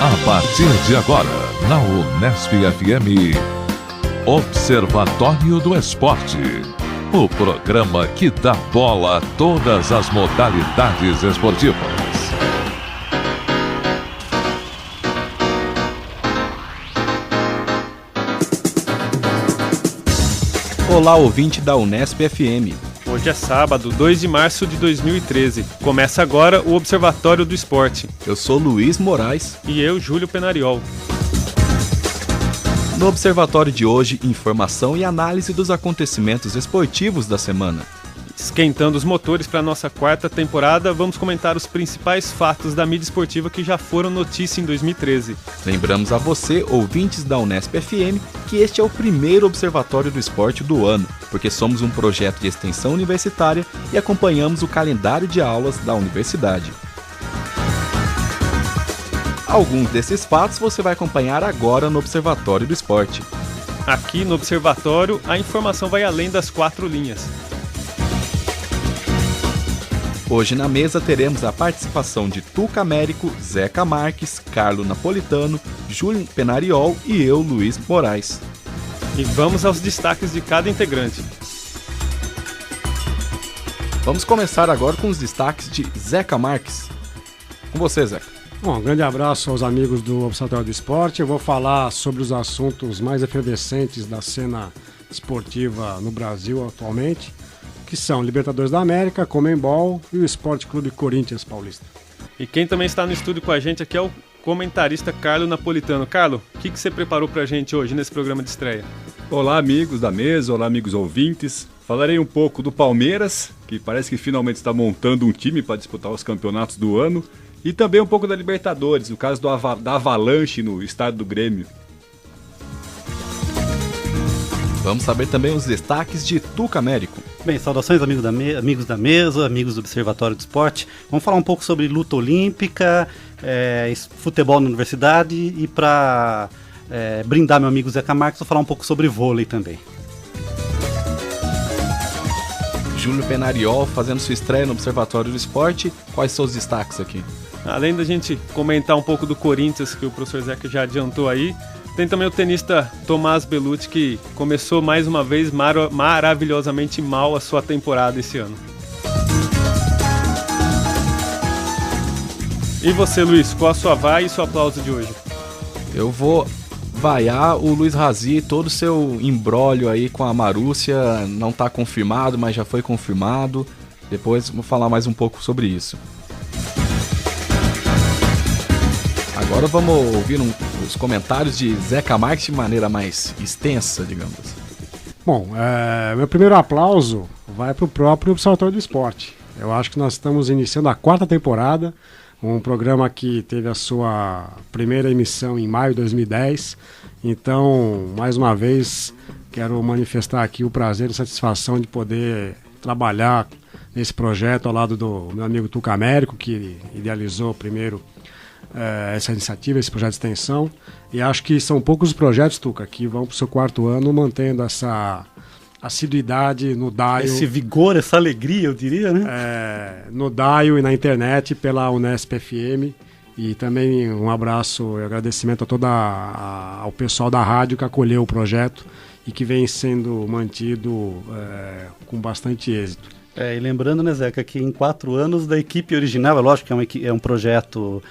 A partir de agora, na Unesp FM, Observatório do Esporte. O programa que dá bola a todas as modalidades esportivas. Olá, ouvinte da Unesp FM. Hoje é sábado, 2 de março de 2013. Começa agora o Observatório do Esporte. Eu sou Luiz Moraes. E eu, Júlio Penariol. No Observatório de hoje, informação e análise dos acontecimentos esportivos da semana. Esquentando os motores para a nossa quarta temporada, vamos comentar os principais fatos da mídia esportiva que já foram notícia em 2013. Lembramos a você, ouvintes da Unesp FM, que este é o primeiro Observatório do Esporte do ano, porque somos um projeto de extensão universitária e acompanhamos o calendário de aulas da universidade. Alguns desses fatos você vai acompanhar agora no Observatório do Esporte. Aqui no Observatório, a informação vai além das 4 linhas. Hoje na mesa teremos a participação de Tuca Américo, Zeca Marques, Carlo Napolitano, Júlio Penariol e eu, Luiz Moraes. E vamos aos destaques de cada integrante. Vamos começar agora com os destaques de Zeca Marques. Com você, Zeca. Bom, um grande abraço aos amigos do Observatório do Esporte. Eu vou falar sobre os assuntos mais efervescentes da cena esportiva no Brasil atualmente, que são Libertadores da América, Conmebol e o Esporte Clube Corinthians Paulista. E quem também está no estúdio com a gente aqui é o comentarista Carlo Napolitano. Carlo, o que você preparou pra gente hoje nesse programa de estreia? Olá, amigos da mesa, olá, amigos ouvintes. Falarei um pouco do Palmeiras, que parece que finalmente está montando um time para disputar os campeonatos do ano, e também um pouco da Libertadores, no caso da Avalanche no estádio do Grêmio. Vamos saber também os destaques de Tuca Américo. Bem, saudações amigos da mesa, amigos do Observatório do Esporte. Vamos falar um pouco sobre luta olímpica, futebol na universidade e para brindar meu amigo Zeca Marques, vou falar um pouco sobre vôlei também. Júlio Penariol fazendo sua estreia no Observatório do Esporte. Quais são os destaques aqui? Além da gente comentar um pouco do Corinthians, que o professor Zeca já adiantou aí, tem também o tenista Tomás Bellucci, que começou mais uma vez maravilhosamente mal a sua temporada esse ano. E você, Luiz, qual a sua vai e seu aplauso de hoje? Eu vou vaiar o Luiz Razi, todo o seu imbróglio aí com a Marúcia, não está confirmado, mas já foi confirmado. Depois vou falar mais um pouco sobre isso. Agora vamos ouvir os comentários de Zeca Marques de maneira mais extensa, digamos assim. Bom, meu primeiro aplauso vai para o próprio Observatório do Esporte. Eu acho que nós estamos iniciando a 4ª temporada, um programa que teve a sua primeira emissão em maio de 2010. Então, mais uma vez, quero manifestar aqui o prazer e satisfação de poder trabalhar nesse projeto ao lado do meu amigo Tuca Américo, que idealizou primeiro essa iniciativa, esse projeto de extensão, e acho que são poucos os projetos, Tuca, que vão para o seu 4º ano mantendo essa assiduidade no DAIO. Esse vigor, essa alegria, eu diria, né? No DAIO e na internet pela Unesp FM, e também um abraço e agradecimento a ao pessoal da rádio que acolheu o projeto e que vem sendo mantido com bastante êxito. E lembrando, né, Zeca, que em 4 anos da equipe original, é lógico que é um projeto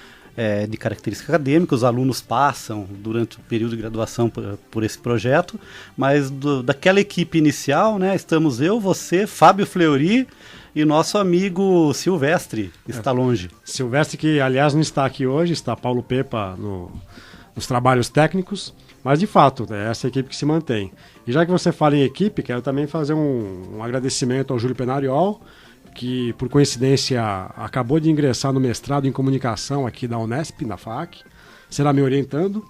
de característica acadêmica, os alunos passam durante o período de graduação por esse projeto, mas daquela equipe inicial, né, estamos eu, você, Fábio Fleury e nosso amigo Silvestre, está longe. Silvestre, que aliás não está aqui hoje, está Paulo Pepa nos trabalhos técnicos, mas de fato, é essa equipe que se mantém. E já que você fala em equipe, quero também fazer um agradecimento ao Júlio Penariol, que por coincidência acabou de ingressar no mestrado em comunicação aqui da Unesp, na FAC, será me orientando.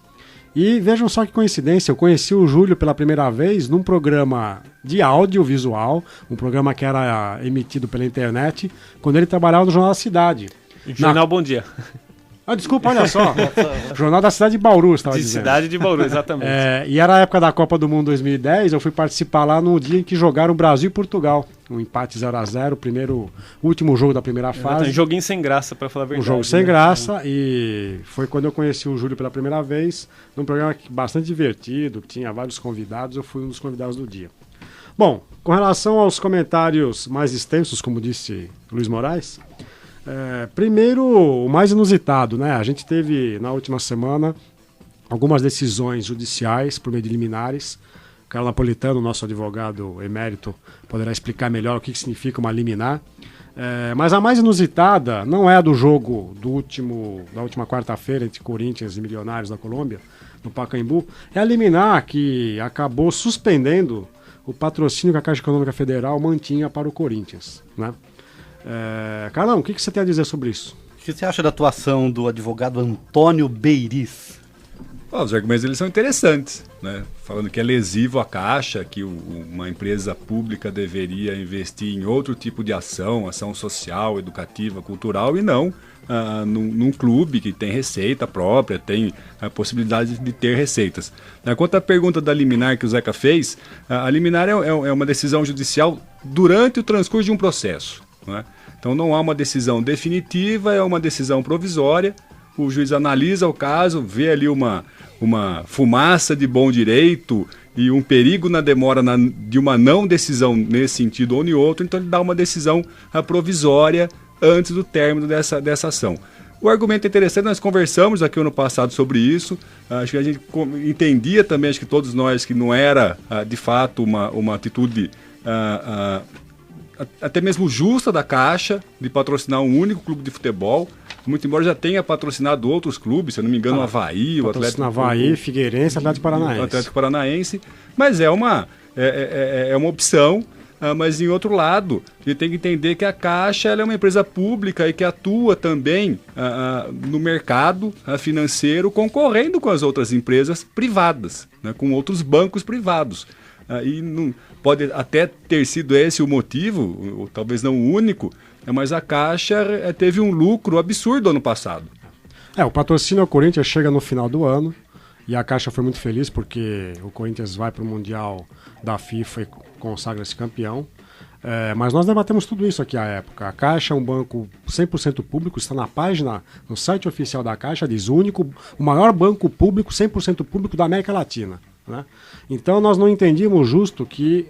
E vejam só que coincidência, eu conheci o Júlio pela primeira vez num programa de audiovisual, um programa que era emitido pela internet, quando ele trabalhava no Jornal da Cidade. Jornal Bom Dia. Desculpa, olha só. Jornal da cidade de Bauru, estava De dizendo. cidade de Bauru, exatamente. E era a época da Copa do Mundo 2010, eu fui participar lá no dia em que jogaram Brasil e Portugal. Um empate 0-0, último jogo da primeira fase. Um joguinho sem graça, para falar a verdade. Um jogo sem graça, e foi quando eu conheci o Júlio pela primeira vez, num programa bastante divertido, que tinha vários convidados, eu fui um dos convidados do dia. Bom, com relação aos comentários mais extensos, como disse Luiz Moraes, primeiro, o mais inusitado, né? A gente teve, na última semana, algumas decisões judiciais por meio de liminares. O Carlos Napolitano, nosso advogado emérito, poderá explicar melhor o que significa uma liminar. Mas a mais inusitada não é a do jogo da última quarta-feira entre Corinthians e Milionários da Colômbia, no Pacaembu. É a liminar que acabou suspendendo o patrocínio que a Caixa Econômica Federal mantinha para o Corinthians, né? Carlão, o que você tem a dizer sobre isso? O que você acha da atuação do advogado Antônio Beiriz? Os argumentos deles são interessantes, né? Falando que é lesivo à Caixa, que uma empresa pública deveria investir em outro tipo de ação social, educativa, cultural, e não num clube que tem receita própria, tem a possibilidade de ter receitas. Quanto à pergunta da liminar que o Zeca fez, a liminar é uma decisão judicial durante o transcurso de um processo, né? Então não há uma decisão definitiva, é uma decisão provisória. O juiz analisa o caso, vê ali uma fumaça de bom direito e um perigo na demora de uma não decisão nesse sentido ou em outro, então ele dá uma decisão provisória antes do término dessa ação. O argumento é interessante, nós conversamos aqui ano passado sobre isso, acho que a gente entendia também, acho que todos nós, que não era de fato uma atitude até mesmo justa da Caixa de patrocinar um único clube de futebol, muito embora já tenha patrocinado outros clubes, se eu não me engano, o Avaí, o Atlético Avaí, Figueirense, Atlético Paranaense. O Atlético Paranaense, mas é uma opção, mas em outro lado, a gente tem que entender que a Caixa ela é uma empresa pública e que atua também no mercado financeiro, concorrendo com as outras empresas privadas, né, com outros bancos privados. E não, pode até ter sido esse o motivo, ou talvez não o único, mas a Caixa teve um lucro absurdo ano passado. O patrocínio ao Corinthians chega no final do ano e a Caixa foi muito feliz porque o Corinthians vai para o Mundial da FIFA e consagra-se campeão. Mas nós debatemos tudo isso aqui à época. A Caixa é um banco 100% público, está na página, no site oficial da Caixa, diz o maior banco público, 100% público da América Latina, né? Então nós não entendíamos justo que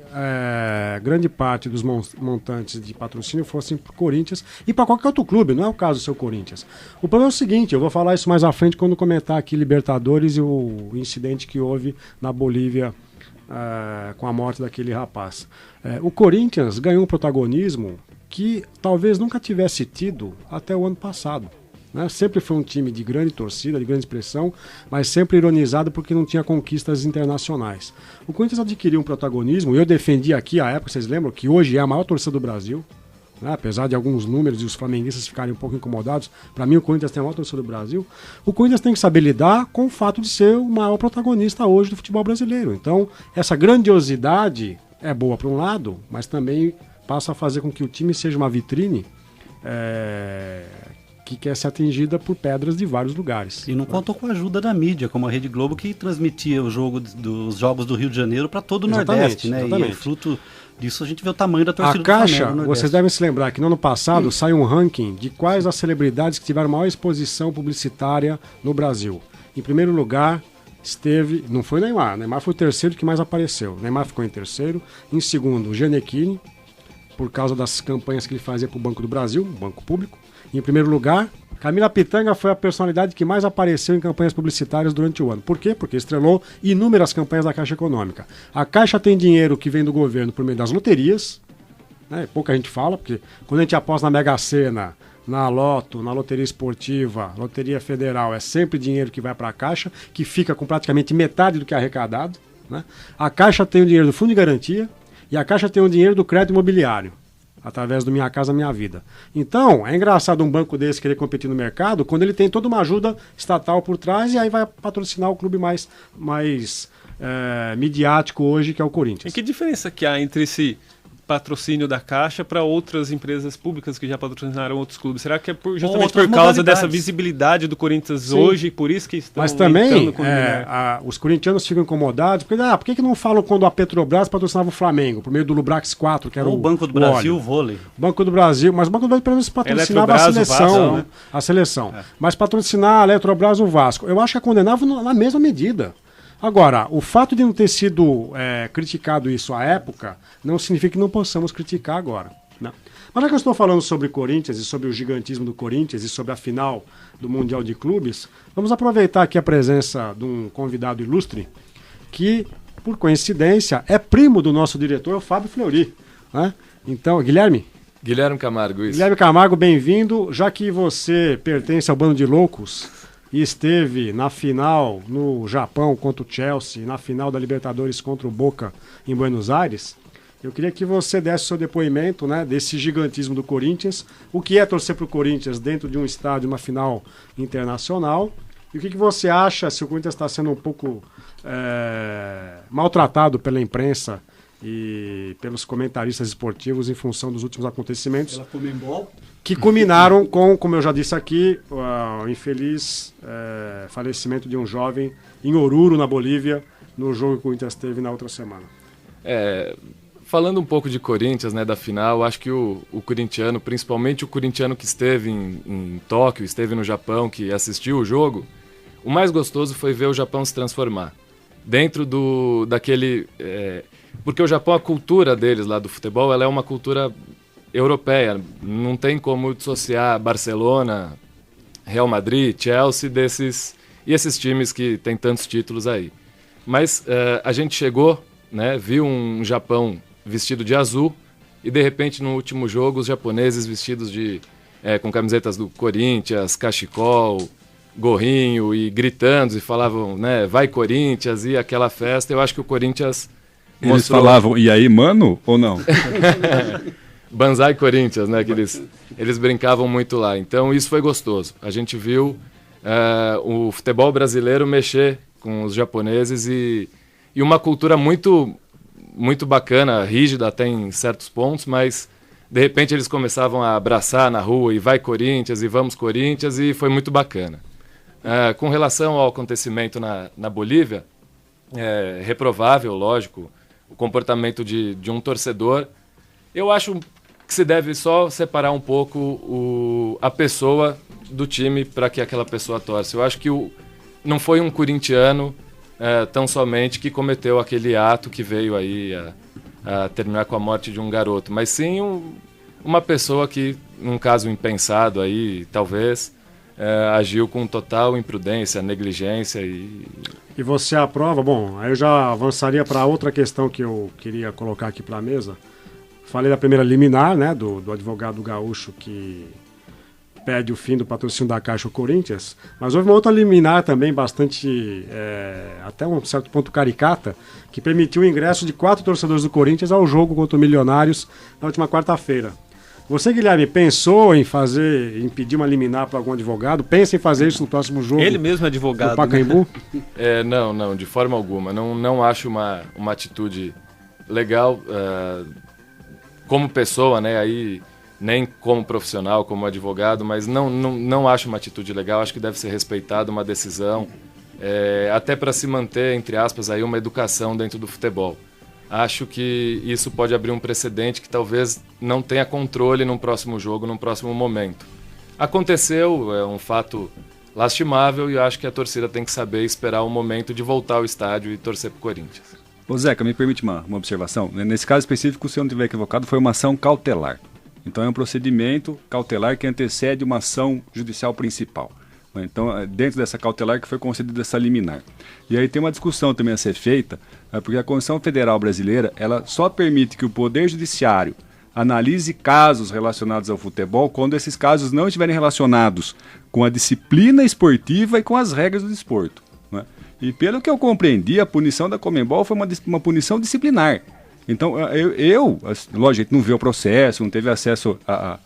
grande parte dos montantes de patrocínio fossem para o Corinthians e para qualquer outro clube, não é o caso do seu Corinthians. O problema é o seguinte, eu vou falar isso mais à frente quando comentar aqui Libertadores e o incidente que houve na Bolívia com a morte daquele rapaz. O Corinthians ganhou um protagonismo que talvez nunca tivesse tido até o ano passado, né? Sempre foi um time de grande torcida, de grande expressão, mas sempre ironizado porque não tinha conquistas internacionais. O Corinthians adquiriu um protagonismo, e eu defendi aqui à época, vocês lembram, que hoje é a maior torcida do Brasil, né? Apesar de alguns números e os flamenguistas ficarem um pouco incomodados, para mim o Corinthians tem a maior torcida do Brasil. O Corinthians tem que saber lidar com o fato de ser o maior protagonista hoje do futebol brasileiro. Então, essa grandiosidade é boa para um lado, mas também passa a fazer com que o time seja uma vitrine que quer ser atingida por pedras de vários lugares. E não contou com a ajuda da mídia, como a Rede Globo, que transmitia os jogos do Rio de Janeiro para todo o Nordeste, né? Exatamente. E fruto disso a gente vê o tamanho da torcida do Flamengo. A Caixa, no vocês devem se lembrar que no ano passado saiu um ranking de quais as celebridades que tiveram maior exposição publicitária no Brasil. Em primeiro lugar esteve, não foi Neymar foi o terceiro que mais apareceu. Neymar ficou em terceiro. Em segundo, o Gianecchini, por causa das campanhas que ele fazia para o Banco do Brasil, banco público. Em primeiro lugar, Camila Pitanga foi a personalidade que mais apareceu em campanhas publicitárias durante o ano. Por quê? Porque estrelou inúmeras campanhas da Caixa Econômica. A Caixa tem dinheiro que vem do governo por meio das loterias, né? Pouca gente fala, porque quando a gente aposta na Mega Sena, na Loto, na Loteria Esportiva, Loteria Federal, é sempre dinheiro que vai para a Caixa, que fica com praticamente metade do que é arrecadado, né? A Caixa tem o dinheiro do Fundo de Garantia e a Caixa tem o dinheiro do crédito imobiliário, através do Minha Casa Minha Vida. Então, é engraçado um banco desse querer competir no mercado quando ele tem toda uma ajuda estatal por trás e aí vai patrocinar o clube mais midiático hoje, que é o Corinthians. E que diferença que há entre esse patrocínio da Caixa para outras empresas públicas que já patrocinaram outros clubes? Será que é justamente outras por causa modalidades. dessa visibilidade do Corinthians Sim. hoje, por isso que estão Mas também entrando com o liminar? os corintianos ficam incomodados, porque por que não falam quando a Petrobras patrocinava o Flamengo, por meio do Lubrax 4, que era O Banco do Brasil, o vôlei. Banco do Brasil, mas o Banco do Brasil pelo menos patrocinava a Eletrobras, o seleção, Vasco, né? A seleção. Mas patrocinar a Eletrobras, o Vasco, eu acho que é condenável na mesma medida. Agora, o fato de não ter sido criticado isso à época, não significa que não possamos criticar agora. Né? Mas já que eu estou falando sobre Corinthians e sobre o gigantismo do Corinthians e sobre a final do Mundial de Clubes, vamos aproveitar aqui a presença de um convidado ilustre que, por coincidência, é primo do nosso diretor, Fábio Fleury. Né? Então, Guilherme Camargo, isso. Guilherme Camargo, bem-vindo. Já que você pertence ao bando de loucos e esteve na final no Japão contra o Chelsea, na final da Libertadores contra o Boca em Buenos Aires, eu queria que você desse o seu depoimento, né, desse gigantismo do Corinthians, o que é torcer para o Corinthians dentro de um estádio, uma final internacional, e o que você acha se o Corinthians está sendo um pouco maltratado pela imprensa e pelos comentaristas esportivos em função dos últimos acontecimentos que culminaram com, como eu já disse aqui, o infeliz falecimento de um jovem em Oruro, na Bolívia, no jogo que o Corinthians teve na outra semana. Falando um pouco de Corinthians, né, da final, acho que o corintiano, principalmente o corintiano que esteve em Tóquio, esteve no Japão, que assistiu o jogo, o mais gostoso foi ver o Japão se transformar. Dentro daquele... porque o Japão, a cultura deles lá do futebol, ela é uma cultura europeia. Não tem como dissociar Barcelona, Real Madrid, Chelsea e esses times que tem tantos títulos aí. Mas a gente chegou, né, viu um Japão vestido de azul e de repente no último jogo os japoneses vestidos com camisetas do Corinthians, cachecol, gorrinho e gritando e falavam, né, vai Corinthians, e aquela festa. Eu acho que o Corinthians Eles falavam, e aí, mano, ou não? Banzai Corinthians, né? Que eles brincavam muito lá. Então isso foi gostoso. A gente viu o futebol brasileiro mexer com os japoneses e uma cultura muito, muito bacana, rígida até em certos pontos, mas de repente eles começavam a abraçar na rua e vai Corinthians e vamos Corinthians, e foi muito bacana. Com relação ao acontecimento na Bolívia, reprovável, lógico, o comportamento de um torcedor. Eu acho que se deve só separar um pouco a pessoa do time para que aquela pessoa torce. Eu acho que não foi um corintiano tão somente que cometeu aquele ato que veio aí a terminar com a morte de um garoto, mas sim uma pessoa que, num caso impensado aí, talvez, agiu com total imprudência, negligência E você aprova? Bom, aí eu já avançaria para outra questão que eu queria colocar aqui para a mesa. Falei da primeira liminar, né, do advogado gaúcho que pede o fim do patrocínio da Caixa ao Corinthians, mas houve uma outra liminar também bastante, até um certo ponto caricata, que permitiu o ingresso de 4 torcedores do Corinthians ao jogo contra o Milionários na última quarta-feira. Você, Guilherme, pensou em pedir uma liminar para algum advogado? Pensa em fazer isso no próximo jogo? Ele mesmo é advogado. Do Pacaembu? Né? Não, de forma alguma. Não acho uma atitude legal como pessoa, né? Aí, nem como profissional, como advogado, mas não acho uma atitude legal. Acho que deve ser respeitada uma decisão, até para se manter, entre aspas, aí uma educação dentro do futebol. Acho que isso pode abrir um precedente que talvez não tenha controle num próximo jogo, num próximo momento. Aconteceu, é um fato lastimável, e acho que a torcida tem que saber esperar o momento de voltar ao estádio e torcer pro Corinthians. Ô Zeca, me permite uma observação. Nesse caso específico, se eu não estiver equivocado, foi uma ação cautelar. Então é um procedimento cautelar que antecede uma ação judicial principal. Então, dentro dessa cautelar que foi concedida essa liminar. E aí tem uma discussão também a ser feita, porque a Constituição Federal Brasileira, ela só permite que o Poder Judiciário analise casos relacionados ao futebol quando esses casos não estiverem relacionados com a disciplina esportiva e com as regras do desporto. Né? E pelo que eu compreendi, a punição da Conmebol foi uma punição disciplinar. Então, lógico, a gente não viu o processo, não teve acesso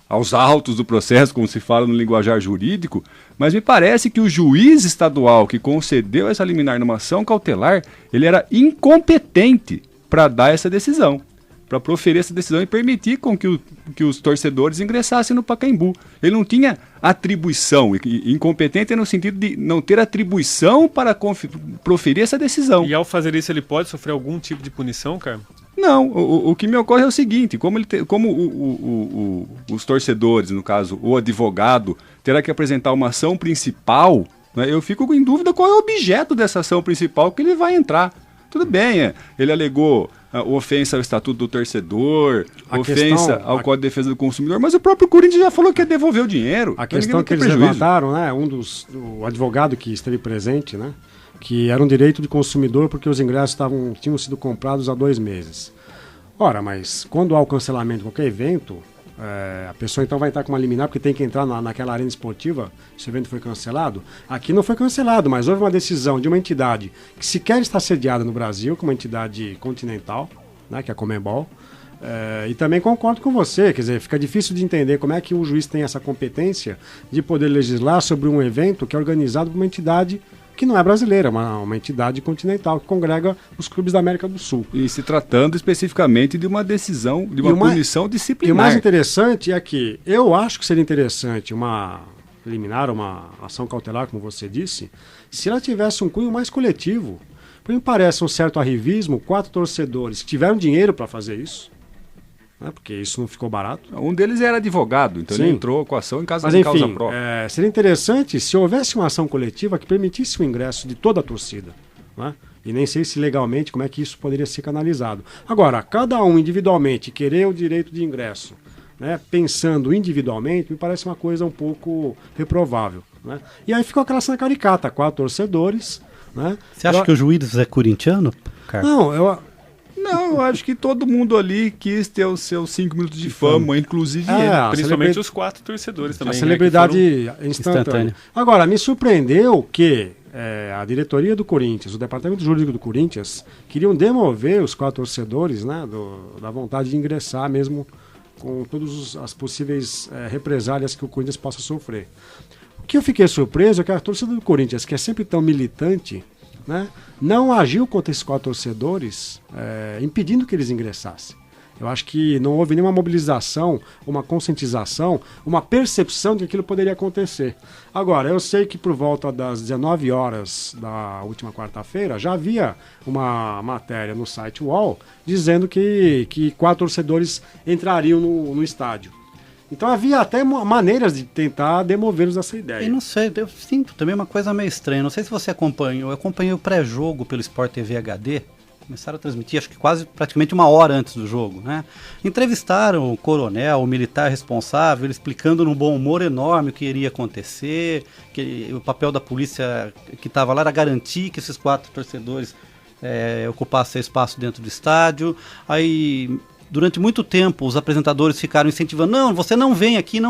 aos autos do processo, como se fala no linguajar jurídico, mas me parece que o juiz estadual que concedeu essa liminar numa ação cautelar, ele era incompetente para dar essa decisão. para proferir essa decisão e permitir com que os torcedores ingressassem no Pacaembu. Ele não tinha atribuição, incompetente no sentido de não ter atribuição para proferir essa decisão. E ao fazer isso ele pode sofrer algum tipo de punição, Carmo? Não, o que me ocorre é o seguinte, como os torcedores, no caso, o advogado, terá que apresentar uma ação principal, né, eu fico em dúvida qual é o objeto dessa ação principal que ele vai entrar. Tudo bem, ele alegou ofensa ao Estatuto do Torcedor, ofensa ao Código de Defesa do Consumidor, mas o próprio Corinthians já falou que ia devolver o dinheiro. A questão que eles levantaram, né, o advogado que esteve presente, né, que era um direito de consumidor porque os ingressos tinham sido comprados há 2 meses. Ora, mas quando há o cancelamento de qualquer evento, a pessoa então vai entrar com uma liminar porque tem que entrar naquela arena esportiva se o evento foi cancelado. Aqui não foi cancelado, mas houve uma decisão de uma entidade que sequer está sediada no Brasil, que é uma entidade continental, né, que é a Conmebol. E também concordo com você, quer dizer, fica difícil de entender como é que o juiz tem essa competência de poder legislar sobre um evento que é organizado por uma entidade que não é brasileira, uma entidade continental que congrega os clubes da América do Sul. E se tratando especificamente de uma decisão, de uma punição disciplinar. E o mais interessante é que eu acho que seria interessante eliminar uma ação cautelar, como você disse, se ela tivesse um cunho mais coletivo. Porque me parece um certo arrivismo, 4 torcedores que tiveram dinheiro para fazer isso, né, porque isso não ficou barato. Um deles era advogado, então ele entrou com a ação em causa própria. Seria interessante se houvesse uma ação coletiva que permitisse o ingresso de toda a torcida, né? E nem sei se legalmente como é que isso poderia ser canalizado. Agora, cada um individualmente querer o direito de ingresso, né, pensando individualmente, me parece uma coisa um pouco reprovável, né? E aí ficou aquela cena caricata, 4 torcedores, né? Você acha que o juiz é corintiano, Carlos? Não, eu acho que todo mundo ali quis ter os seus 5 minutos de fama, inclusive ele. Principalmente os 4 torcedores também. A celebridade, né, instantânea. Agora, me surpreendeu que a diretoria do Corinthians, o departamento jurídico do Corinthians, queriam demover os 4 torcedores, né, da vontade de ingressar mesmo com todas as possíveis represálias que o Corinthians possa sofrer. O que eu fiquei surpreso é que a torcida do Corinthians, que é sempre tão militante, né, não agiu contra esses 4 torcedores, impedindo que eles ingressassem. Eu acho que não houve nenhuma mobilização, uma conscientização, uma percepção de que aquilo poderia acontecer. Agora, eu sei que por volta das 19 horas da última quarta-feira já havia uma matéria no site UOL dizendo que 4 torcedores entrariam no estádio. Então havia até maneiras de tentar demovê-los dessa ideia. Eu não sei, eu sinto também uma coisa meio estranha. Não sei se você acompanhou. Eu acompanhei o pré-jogo pelo Sport TV HD. Começaram a transmitir, acho que praticamente 1 hora antes do jogo, né? Entrevistaram o coronel, o militar responsável, ele explicando num bom humor enorme o que iria acontecer, que o papel da polícia que estava lá era garantir que esses 4 torcedores ocupassem espaço dentro do estádio. Aí, durante muito tempo, os apresentadores ficaram incentivando, não, você não vem aqui,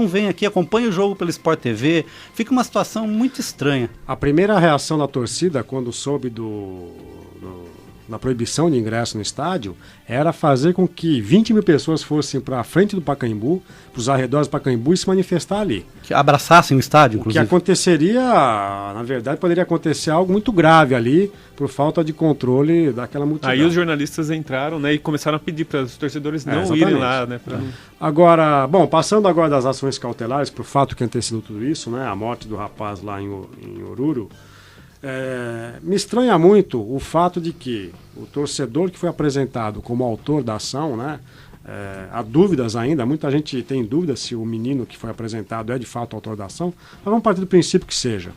acompanhe o jogo pelo Sport TV. Fica uma situação muito estranha. A primeira reação da torcida, quando soube da proibição de ingresso no estádio, era fazer com que 20 mil pessoas fossem para a frente do Pacaembu, para os arredores do Pacaembu e se manifestar ali. Que abraçassem o estádio, inclusive. O que aconteceria, na verdade, poderia acontecer algo muito grave ali, por falta de controle daquela multidão. Aí os jornalistas entraram, né, e começaram a pedir para os torcedores não irem lá, né? Agora, passando agora das ações cautelares, por fato que antecedeu tudo isso, né, a morte do rapaz lá em Oruro, me estranha muito o fato de que o torcedor que foi apresentado como autor da ação, né, há dúvidas ainda, muita gente tem dúvidas se o menino que foi apresentado é de fato autor da ação, mas vamos partir do princípio que seja.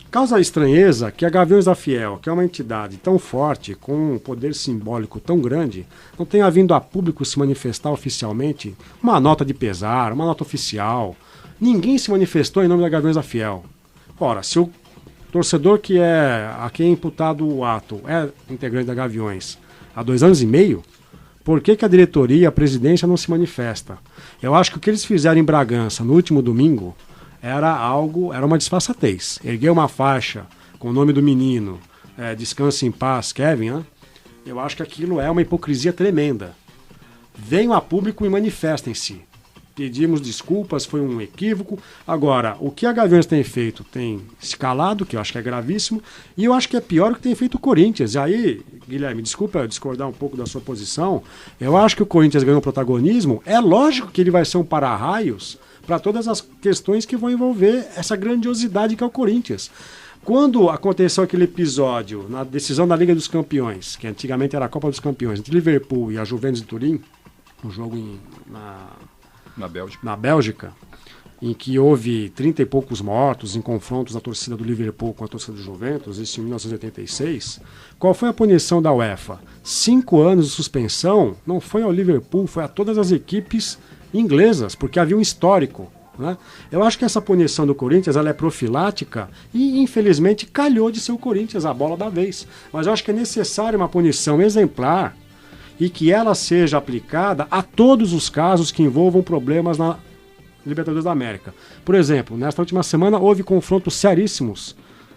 Causa estranheza que a Gaviões da Fiel, que é uma entidade tão forte, com um poder simbólico tão grande, não tenha vindo a público se manifestar oficialmente, uma nota de pesar, uma nota oficial. Ninguém se manifestou em nome da Gaviões da Fiel. Ora, se o torcedor a quem é imputado o ato é integrante da Gaviões há 2 anos e meio, por que a diretoria e a presidência não se manifesta? Eu acho que o que eles fizeram em Bragança no último domingo era uma disfarçatez. Erguer uma faixa com o nome do menino, Descanse em Paz, Kevin, né? Eu acho que aquilo é uma hipocrisia tremenda. Venham a público e manifestem-se. pedimos desculpas, foi um equívoco. Agora, o que a Gaviões tem feito tem escalado, que eu acho que é gravíssimo, e eu acho que é pior o que tem feito o Corinthians. E aí, Guilherme, desculpa eu discordar um pouco da sua posição, eu acho que o Corinthians ganhou protagonismo, é lógico que ele vai ser um para-raios para todas as questões que vão envolver essa grandiosidade que é o Corinthians. Quando aconteceu aquele episódio na decisão da Liga dos Campeões, que antigamente era a Copa dos Campeões, entre Liverpool e a Juventus de Turim, um jogo na Bélgica, em que houve 30 e poucos mortos em confrontos da torcida do Liverpool com a torcida do Juventus, isso em 1986, qual foi a punição da UEFA? 5 anos de suspensão, não foi ao Liverpool, foi a todas as equipes inglesas, porque havia um histórico. Né? Eu acho que essa punição do Corinthians ela é profilática e, infelizmente, calhou de ser o Corinthians a bola da vez. Mas eu acho que é necessária uma punição exemplar e que ela seja aplicada a todos os casos que envolvam problemas na Libertadores da América. Por exemplo, nesta última semana houve confrontos seríssimos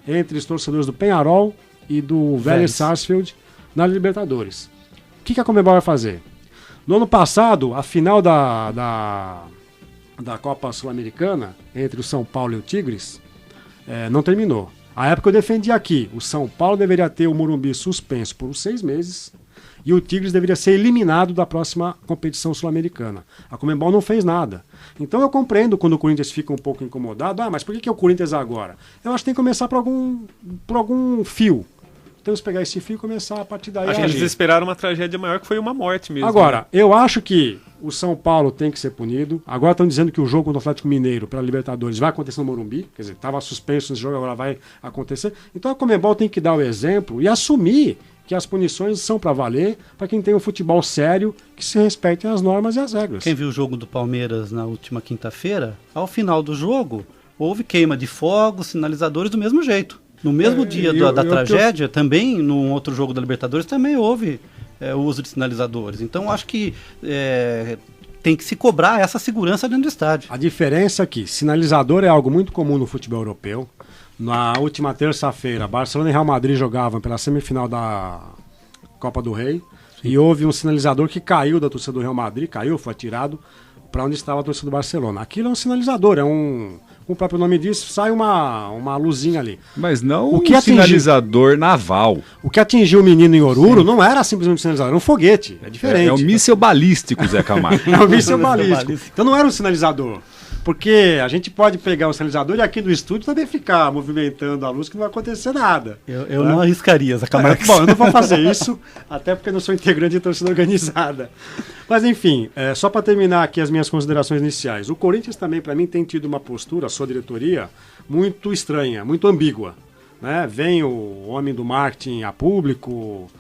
entre os torcedores do Peñarol e do Vélez Sarsfield na Libertadores. O que a Conmebol vai fazer? No ano passado, a final da Copa Sul-Americana, entre o São Paulo e o Tigres, não terminou. À época eu defendi aqui, o São Paulo deveria ter o Morumbi suspenso por 6 meses e o Tigres deveria ser eliminado da próxima competição sul-americana. A Conmebol não fez nada. Então eu compreendo quando o Corinthians fica um pouco incomodado. Mas por que é o Corinthians agora? Eu acho que tem que começar por algum fio. Temos que pegar esse fio e começar a partir daí. Acho que eles esperaram uma tragédia maior, que foi uma morte mesmo. Agora, eu acho que o São Paulo tem que ser punido. Agora estão dizendo que o jogo contra o Atlético Mineiro pela Libertadores vai acontecer no Morumbi. Quer dizer, estava suspenso esse jogo, agora vai acontecer. Então a Conmebol tem que dar o exemplo e assumir que as punições são para valer, para quem tem um futebol sério, que se respeitem as normas e as regras. Quem viu o jogo do Palmeiras na última quinta-feira, ao final do jogo, houve queima de fogos, sinalizadores do mesmo jeito. No mesmo dia da tragédia, também, num outro jogo da Libertadores, também houve o uso de sinalizadores. Então, acho que tem que se cobrar essa segurança dentro do estádio. A diferença é que sinalizador é algo muito comum no futebol europeu. Na última terça-feira, Barcelona e Real Madrid jogavam pela semifinal da Copa do Rei. Sim. E houve um sinalizador que caiu da torcida do Real Madrid, foi atirado para onde estava a torcida do Barcelona. Aquilo é um sinalizador, como o próprio nome diz, sai uma luzinha ali. Mas não um sinalizador naval. O que atingiu o menino em Oruro não era simplesmente um sinalizador, era um foguete. É diferente. É um míssil balístico, Zé Camargo. É um míssil balístico. Então não era um sinalizador. Porque a gente pode pegar o sinalizador e aqui no estúdio também ficar movimentando a luz que não vai acontecer nada. Eu não arriscaria, Zé Camargo. Bom, eu não vou fazer isso, até porque eu não sou integrante de torcida organizada. Mas enfim, só para terminar aqui as minhas considerações iniciais. O Corinthians também, para mim, tem tido uma postura, a sua diretoria, muito estranha, muito ambígua. Né? Vem o homem do marketing a público,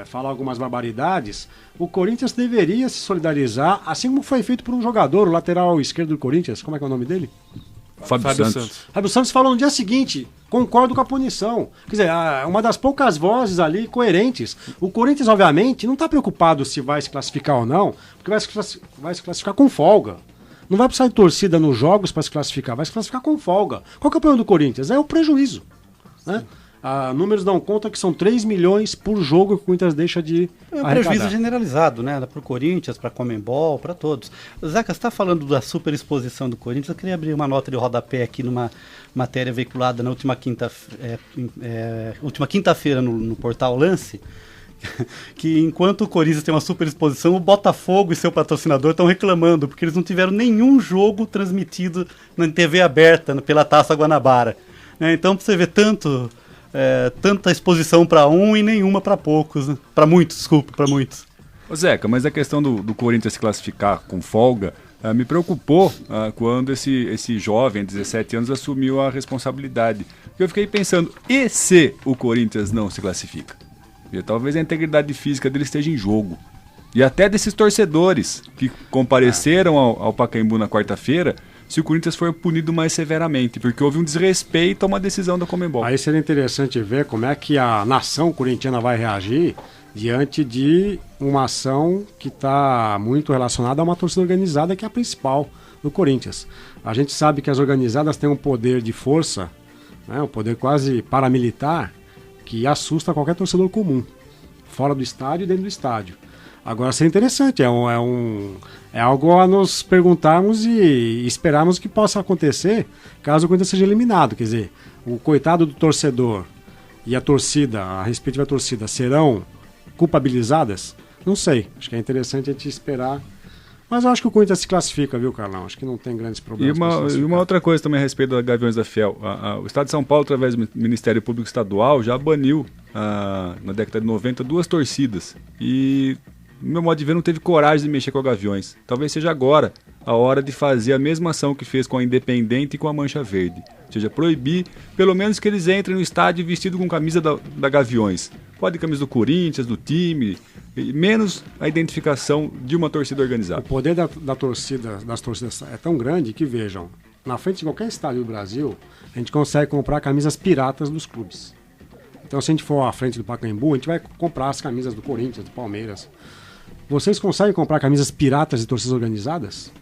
falar algumas barbaridades. O Corinthians deveria se solidarizar, assim como foi feito por um jogador, o lateral esquerdo do Corinthians, como é que é o nome dele? Fábio Santos. Fábio Santos falou no dia seguinte, concordo com a punição. Quer dizer, uma das poucas vozes ali coerentes. O Corinthians, obviamente, não está preocupado se vai se classificar ou não, porque vai se classificar com folga. Não vai precisar de torcida nos jogos para se classificar, vai se classificar com folga. Qual que é o problema do Corinthians? É o prejuízo. Né? Números dão conta que são 3 milhões por jogo que o Corinthians deixa de arrecadar. Prejuízo generalizado, né? Para o Corinthians, para a Conmebol, para todos. Zeca, você está falando da superexposição do Corinthians. Eu queria abrir uma nota de rodapé aqui numa matéria veiculada na última quinta-feira no portal Lance, que enquanto o Corinthians tem uma superexposição, o Botafogo e seu patrocinador estão reclamando, porque eles não tiveram nenhum jogo transmitido na TV aberta pela Taça Guanabara. Então, para você ver tanta exposição para um e nenhuma para poucos, né? Para muitos. Ô Zeca, mas a questão do Corinthians se classificar com folga me preocupou quando esse jovem, 17 anos, assumiu a responsabilidade. Porque eu fiquei pensando, e se o Corinthians não se classifica? E talvez a integridade física dele esteja em jogo. E até desses torcedores que compareceram ao Pacaembu na quarta-feira, se o Corinthians for punido mais severamente, porque houve um desrespeito a uma decisão da Conmebol. Aí seria interessante ver como é que a nação corintiana vai reagir diante de uma ação que está muito relacionada a uma torcida organizada, que é a principal do Corinthians. A gente sabe que as organizadas têm um poder de força, né, um poder quase paramilitar, que assusta qualquer torcedor comum, fora do estádio e dentro do estádio. Agora seria interessante, é algo a nos perguntarmos e esperarmos que possa acontecer caso o Corinthians seja eliminado. Quer dizer, o coitado do torcedor e a torcida, a respectiva torcida, serão culpabilizadas? Não sei, acho que é interessante a gente esperar. Mas eu acho que o Corinthians se classifica, viu, Carlão? Acho que não tem grandes problemas. E uma outra coisa também a respeito da Gaviões da Fiel. O Estado de São Paulo, através do Ministério Público Estadual, já baniu, na década de 90, 2 torcidas. E, no meu modo de ver, não teve coragem de mexer com a Gaviões. Talvez seja agora a hora de fazer a mesma ação que fez com a Independente e com a Mancha Verde. Ou seja, proibir, pelo menos que eles entrem no estádio vestido com camisa da Gaviões. Pode camisa do Corinthians, do time, menos a identificação de uma torcida organizada. O poder das torcidas é tão grande que, vejam, na frente de qualquer estádio do Brasil, a gente consegue comprar camisas piratas dos clubes. Então, se a gente for à frente do Pacaembu, a gente vai comprar as camisas do Corinthians, do Palmeiras. Vocês conseguem comprar camisas piratas de torcidas organizadas?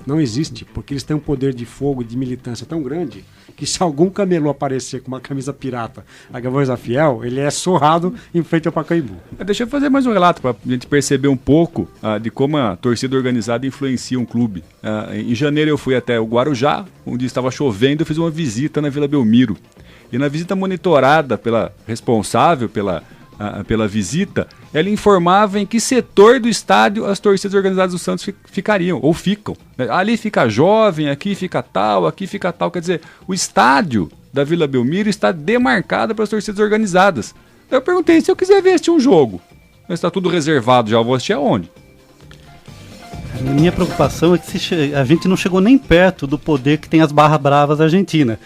Não existe, porque eles têm um poder de fogo e de militância tão grande que se algum camelô aparecer com uma camisa pirata a Gaviões da Fiel, ele é surrado em frente ao Pacaembu. Deixa eu fazer mais um relato para a gente perceber um pouco de como a torcida organizada influencia um clube. Em janeiro eu fui até o Guarujá, onde estava chovendo, eu fiz uma visita na Vila Belmiro. E na visita monitorada pela responsável pela visita, ela informava em que setor do estádio as torcidas organizadas do Santos ficariam, ou ficam. Ali fica jovem, aqui fica tal. Quer dizer, o estádio da Vila Belmiro está demarcado para as torcidas organizadas. Eu perguntei, se eu quiser ver assistir um jogo, mas está tudo reservado já, eu vou assistir aonde? Minha preocupação é que a gente não chegou nem perto do poder que tem as barra bravas argentinas,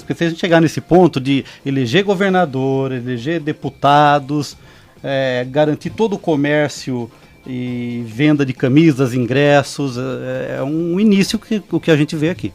porque se a gente chegar nesse ponto de eleger governador, eleger deputados, garantir todo o comércio e venda de camisas, ingressos, é um início o que a gente vê aqui.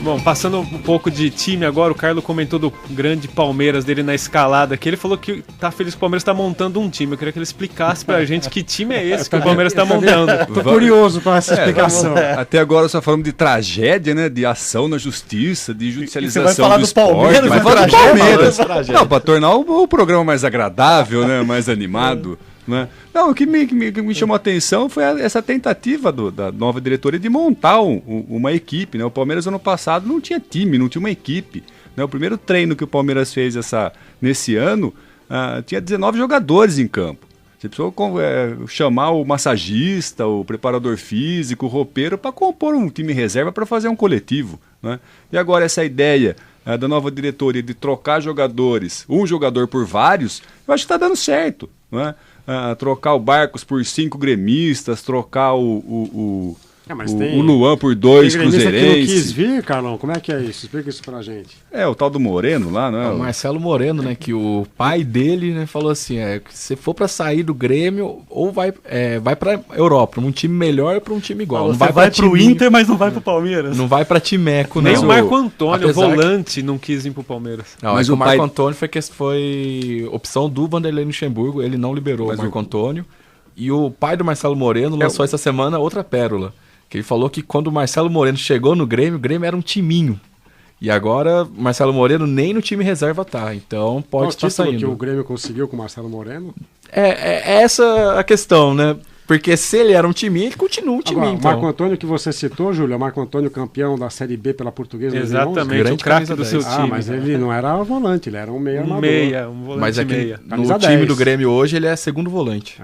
Bom, passando um pouco de time agora, o Carlos comentou do grande Palmeiras dele na escalada aqui. Ele falou que tá feliz que o Palmeiras tá montando um time. Eu queria que ele explicasse pra gente que time é esse que o Palmeiras tá montando. Tô curioso com essa explicação. Até agora só falamos de tragédia, né? De ação na justiça, de judicialização você vai falar do esporte. Palmeiras, Vai falar do Palmeiras. Não, pra tornar o programa mais agradável, né? Mais animado. Né? Não, o que me chamou a atenção foi essa tentativa da nova diretoria de montar uma equipe. Né? O Palmeiras ano passado não tinha time, não tinha uma equipe. Né? O primeiro treino que o Palmeiras fez nesse ano tinha 19 jogadores em campo. Você precisou chamar o massagista, o preparador físico, o roupeiro para compor um time reserva para fazer um coletivo. Né? E agora essa ideia da nova diretoria de trocar jogadores, um jogador por vários, eu acho que está dando certo. Né? Trocar o Barcos por 5 gremistas, trocar o Luan por 2 cruzeirenses. Que não quis vir, Carlão? Como é que é isso? Explica isso pra gente. O tal do Moreno lá, né? O Marcelo Moreno, né? Que o pai dele, né, falou assim, se for pra sair do Grêmio, ou vai pra Europa, um time melhor ou pra um time igual. Não vai pro Inter, mas não vai pro Palmeiras. Não vai pra Timeco, Nem não. o Marco Antônio, o volante, não quis ir pro Palmeiras. Não, mas o Marco Antônio foi opção do Vanderlei Luxemburgo, ele não liberou o Marco Antônio. E o pai do Marcelo Moreno lançou essa semana outra pérola. Que ele falou que quando o Marcelo Moreno chegou no Grêmio, o Grêmio era um timinho. E agora, Marcelo Moreno nem no time reserva tá. Então pode estar saindo. Que o Grêmio conseguiu com o Marcelo Moreno? É essa a questão, né? Porque se ele era um timinho, ele continua um timinho. Então. Marco Antônio que você citou, Júlio, Marco Antônio campeão da Série B pela Portuguesa. Exatamente, o craque do seu time. Mas ele não era volante, ele era um meia armador. Um volante mas meia. No time do Grêmio hoje, ele é segundo volante.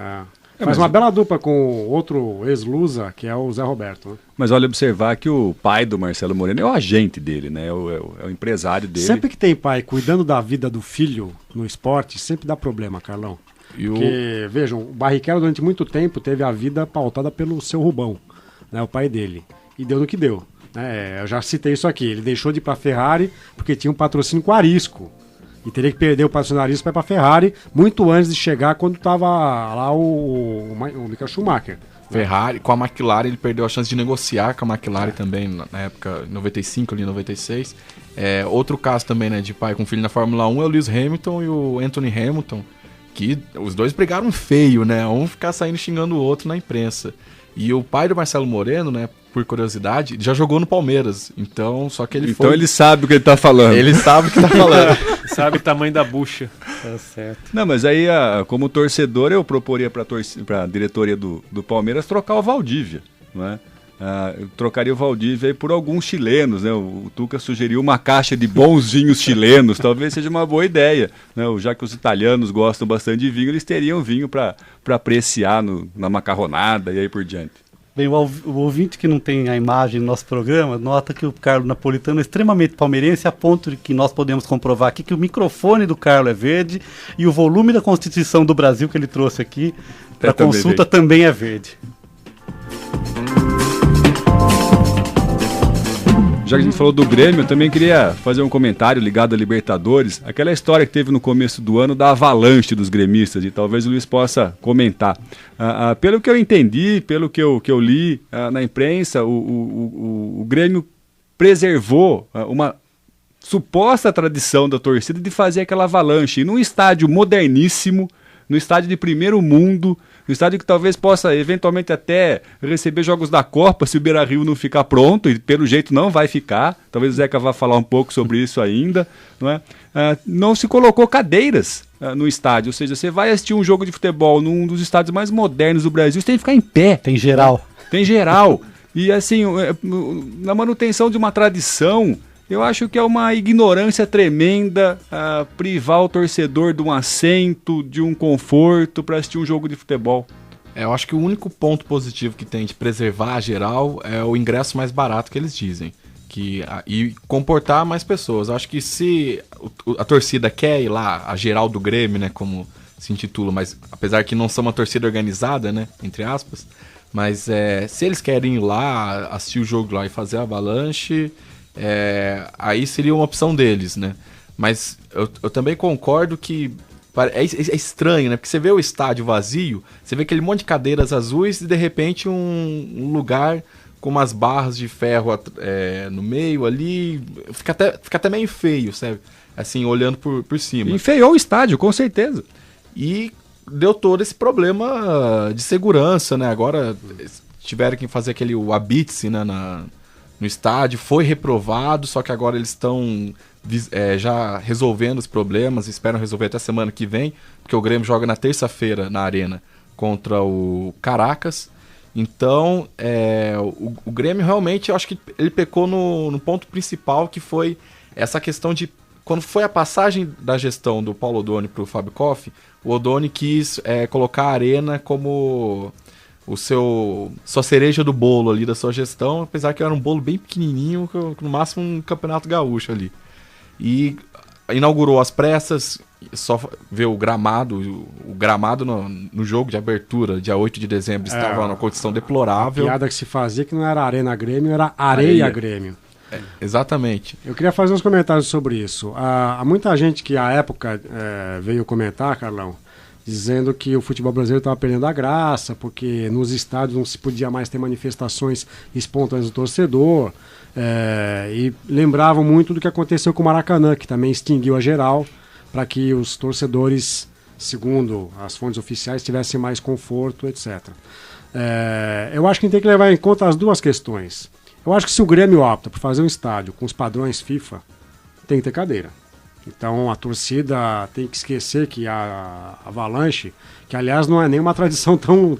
Faz uma bela dupla com outro ex-Lusa, que é o Zé Roberto. Né? Mas olha, observar que o pai do Marcelo Moreno é o agente dele, né? É o empresário dele. Sempre que tem pai cuidando da vida do filho no esporte, sempre dá problema, Carlão. Porque, vejam, o Barrichello durante muito tempo teve a vida pautada pelo seu Rubão, né, o pai dele. E deu no que deu. Né? Eu já citei isso aqui. Ele deixou de ir para a Ferrari porque tinha um patrocínio com a Arisco. E teria que perder o patrocinador para ir para a Ferrari muito antes de chegar quando estava lá o Michael Schumacher. Ferrari, com a McLaren, ele perdeu a chance de negociar com a McLaren também, na época, 95, ali 96. Outro caso também, né, de pai com filho na Fórmula 1 é o Lewis Hamilton e o Anthony Hamilton, que os dois brigaram feio, né? Um ficar saindo xingando o outro na imprensa. E o pai do Marcelo Moreno, né, por curiosidade, já jogou no Palmeiras. Então, só que ele ele sabe o que ele tá falando. Ele sabe o que tá falando. Sabe o tamanho da bucha. Tá certo. Não, mas aí, como torcedor, eu proporia para a diretoria do Palmeiras trocar o Valdívia, não é? Eu trocaria o Valdívia aí por alguns chilenos, né? O Tuca sugeriu uma caixa de bons vinhos chilenos, talvez seja uma boa ideia, né? Já que os italianos gostam bastante de vinho, eles teriam vinho para apreciar na macarronada e aí por diante. Bem, o ouvinte que não tem a imagem do nosso programa, nota que o Carlo Napolitano é extremamente palmeirense, a ponto de que nós podemos comprovar aqui que o microfone do Carlo é verde e o volume da Constituição do Brasil que ele trouxe aqui para consulta também é verde. Já que a gente falou do Grêmio, eu também queria fazer um comentário ligado a Libertadores. Aquela história que teve no começo do ano da avalanche dos gremistas, e talvez o Luiz possa comentar. Pelo que eu entendi, pelo que eu li na imprensa, o Grêmio preservou uma suposta tradição da torcida de fazer aquela avalanche num estádio moderníssimo, no estádio de primeiro mundo, no estádio que talvez possa eventualmente até receber jogos da Copa se o Beira-Rio não ficar pronto, e pelo jeito não vai ficar, talvez o Zeca vá falar um pouco sobre isso ainda, não é? Não se colocou cadeiras no estádio, ou seja, você vai assistir um jogo de futebol num dos estádios mais modernos do Brasil, você tem que ficar em pé. Tem geral. Tem geral. E assim, na manutenção de uma tradição, eu acho que é uma ignorância tremenda privar o torcedor de um assento, de um conforto para assistir um jogo de futebol. Eu acho que o único ponto positivo que tem de preservar a geral é o ingresso mais barato que eles dizem. E comportar mais pessoas. Eu acho que se a torcida quer ir lá, a geral do Grêmio, né, como se intitula, mas apesar que não são uma torcida organizada, né, entre aspas, mas se eles querem ir lá, assistir o jogo lá e fazer a avalanche... aí seria uma opção deles, né? Mas eu também concordo que é estranho, né? Porque você vê o estádio vazio, você vê aquele monte de cadeiras azuis e de repente um lugar com umas barras de ferro no meio ali, fica até meio feio, sabe? Assim, olhando por cima. Enfeiou o estádio, com certeza. E deu todo esse problema de segurança, né? Agora tiveram que fazer o habite-se, né, no estádio, foi reprovado, só que agora eles estão já resolvendo os problemas, esperam resolver até semana que vem, porque o Grêmio joga na terça-feira na Arena contra o Caracas. Então, o Grêmio realmente, eu acho que ele pecou no ponto principal, que foi essa questão de, quando foi a passagem da gestão do Paulo Odoni para o Fábio Koff, o Odoni quis colocar a Arena como... sua cereja do bolo ali da sua gestão, apesar que era um bolo bem pequenininho, no máximo um campeonato gaúcho ali. E inaugurou às pressas, só ver o gramado no jogo de abertura, dia 8 de dezembro, estava numa condição deplorável. A piada que se fazia que não era Arena Grêmio, era Areia Grêmio. Exatamente. Eu queria fazer uns comentários sobre isso. Há muita gente que à época veio comentar, Carlão, dizendo que o futebol brasileiro estava perdendo a graça, porque nos estádios não se podia mais ter manifestações espontâneas do torcedor, e lembravam muito do que aconteceu com o Maracanã, que também extinguiu a geral, para que os torcedores, segundo as fontes oficiais, tivessem mais conforto, etc. Eu acho que a gente tem que levar em conta as duas questões. Eu acho que se o Grêmio opta por fazer um estádio com os padrões FIFA, tem que ter cadeira. Então a torcida tem que esquecer que a avalanche, que aliás não é nem uma tradição tão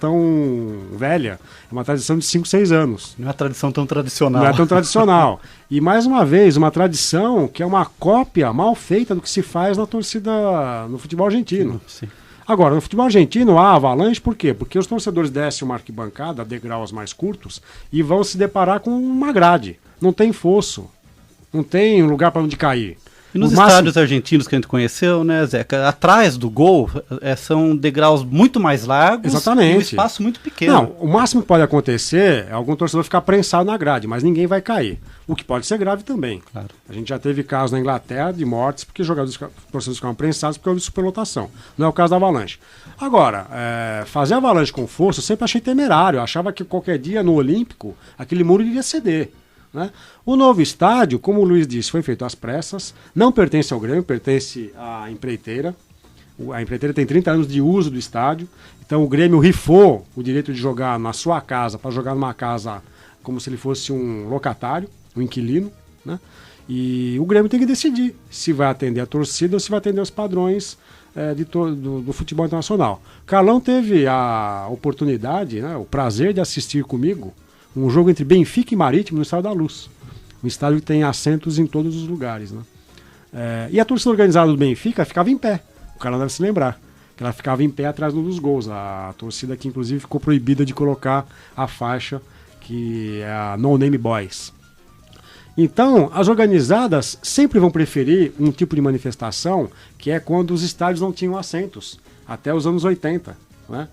velha, é uma tradição de 5, 6 anos. Não é uma tradição tão tradicional. Não é tão tradicional. E mais uma vez, uma tradição que é uma cópia mal feita do que se faz na torcida no futebol argentino. Sim. Agora, no futebol argentino há avalanche, por quê? Porque os torcedores descem uma arquibancada, degraus mais curtos, e vão se deparar com uma grade. Não tem fosso, não tem lugar para onde cair. E nos estádios argentinos que a gente conheceu, né, Zeca, atrás do gol são degraus muito mais largos. Exatamente. E um espaço muito pequeno. Não, o máximo que pode acontecer é algum torcedor ficar prensado na grade, mas ninguém vai cair. O que pode ser grave também. Claro. A gente já teve casos na Inglaterra de mortes porque torcedores ficavam prensados porque houve superlotação. Não é o caso da avalanche. Agora, fazer avalanche com força eu sempre achei temerário. Eu achava que qualquer dia no Olímpico aquele muro iria ceder. Né? O novo estádio, como o Luiz disse, foi feito às pressas, não pertence ao Grêmio, pertence à empreiteira. A empreiteira tem 30 anos de uso do estádio, então o Grêmio rifou o direito de jogar na sua casa para jogar numa casa como se ele fosse um locatário, um inquilino, né? E o Grêmio tem que decidir se vai atender a torcida ou se vai atender os padrões do futebol internacional. Carlão teve a oportunidade, né, o prazer de assistir comigo um jogo entre Benfica e Marítimo no Estádio da Luz. Um estádio que tem assentos em todos os lugares, né? E a torcida organizada do Benfica ficava em pé. O Carlão deve se lembrar que ela ficava em pé atrás dos gols. A torcida que inclusive ficou proibida de colocar a faixa que é a No Name Boys. Então, as organizadas sempre vão preferir um tipo de manifestação que é quando os estádios não tinham assentos, até os anos 80, né?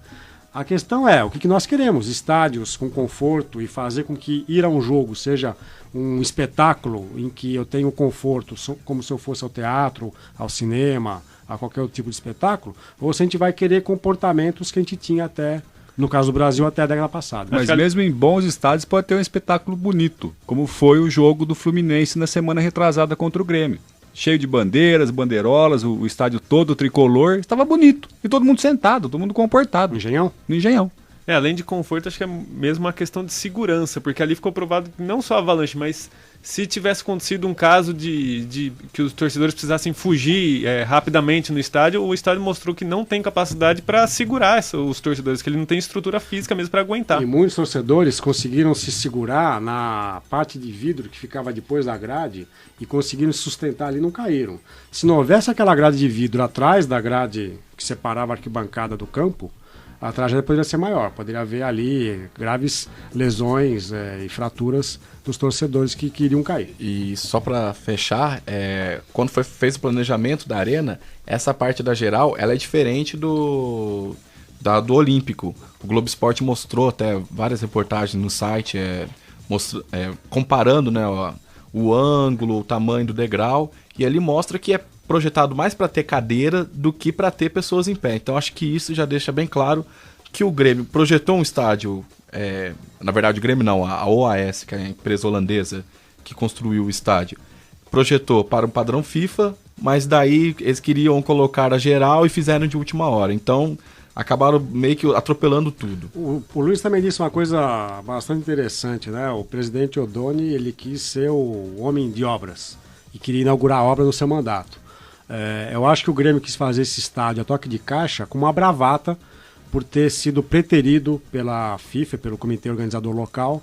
A questão é, o que nós queremos? Estádios com conforto e fazer com que ir a um jogo seja um espetáculo em que eu tenho conforto, como se eu fosse ao teatro, ao cinema, a qualquer outro tipo de espetáculo, ou se a gente vai querer comportamentos que a gente tinha até, no caso do Brasil, até a década passada. Mas mesmo em bons estádios pode ter um espetáculo bonito, como foi o jogo do Fluminense na semana retrasada contra o Grêmio. Cheio de bandeiras, bandeirolas, o estádio todo tricolor, estava bonito. E todo mundo sentado, todo mundo comportado. Engenhão? No Engenhão. Além de conforto, acho que é mesmo uma questão de segurança, porque ali ficou provado que não só a avalanche, mas se tivesse acontecido um caso de que os torcedores precisassem fugir rapidamente no estádio, o estádio mostrou que não tem capacidade para segurar os torcedores, que ele não tem estrutura física mesmo para aguentar. E muitos torcedores conseguiram se segurar na parte de vidro que ficava depois da grade e conseguiram se sustentar ali e não caíram. Se não houvesse aquela grade de vidro atrás da grade que separava a arquibancada do campo, a tragédia poderia ser maior, poderia haver ali graves lesões e fraturas dos torcedores que queriam cair. E só para fechar, quando fez o planejamento da arena, essa parte da geral ela é diferente do Olímpico. O Globo Esporte mostrou até várias reportagens no site comparando, né, o ângulo, o tamanho do degrau, e ali mostra que é projetado mais para ter cadeira do que para ter pessoas em pé. Então acho que isso já deixa bem claro que o Grêmio projetou um estádio, na verdade o Grêmio não, a OAS, que é a empresa holandesa que construiu o estádio, projetou para um padrão FIFA, mas daí eles queriam colocar a geral e fizeram de última hora. Então acabaram meio que atropelando tudo. O Luiz também disse uma coisa bastante interessante, né? O presidente Odoni, ele quis ser o homem de obras e queria inaugurar a obra no seu mandato. Eu acho que o Grêmio quis fazer esse estádio a toque de caixa com uma bravata por ter sido preterido pela FIFA, pelo comitê organizador local,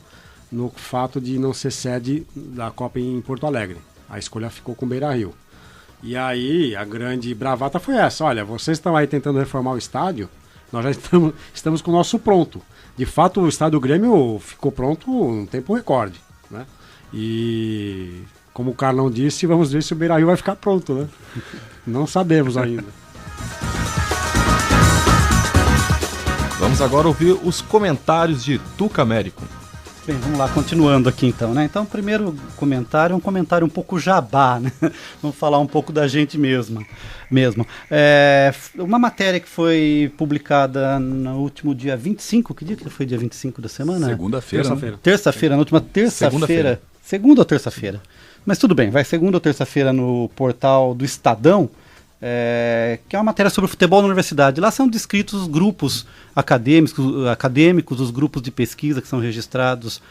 no fato de não ser sede da Copa em Porto Alegre. A escolha ficou com o Beira-Rio. E aí a grande bravata foi essa: olha, vocês estão aí tentando reformar o estádio, nós já estamos com o nosso pronto. De fato, o estádio do Grêmio ficou pronto em tempo recorde, né? E como o Carlão disse, vamos ver se o Beira-Rio vai ficar pronto, né? Não sabemos ainda. Vamos agora ouvir os comentários de Tuca Américo. Bem, vamos lá, continuando aqui então, né? Então, o primeiro comentário é um comentário um pouco jabá, né? Vamos falar um pouco da gente mesmo. Uma matéria que foi publicada no último dia 25, que dia que foi dia 25 da semana? Segunda-feira. Terça-feira, na última terça-feira. Segunda ou terça-feira? Mas tudo bem, vai segunda ou terça-feira no portal do Estadão, que é uma matéria sobre futebol na universidade. Lá são descritos os grupos acadêmicos, os grupos de pesquisa que são registrados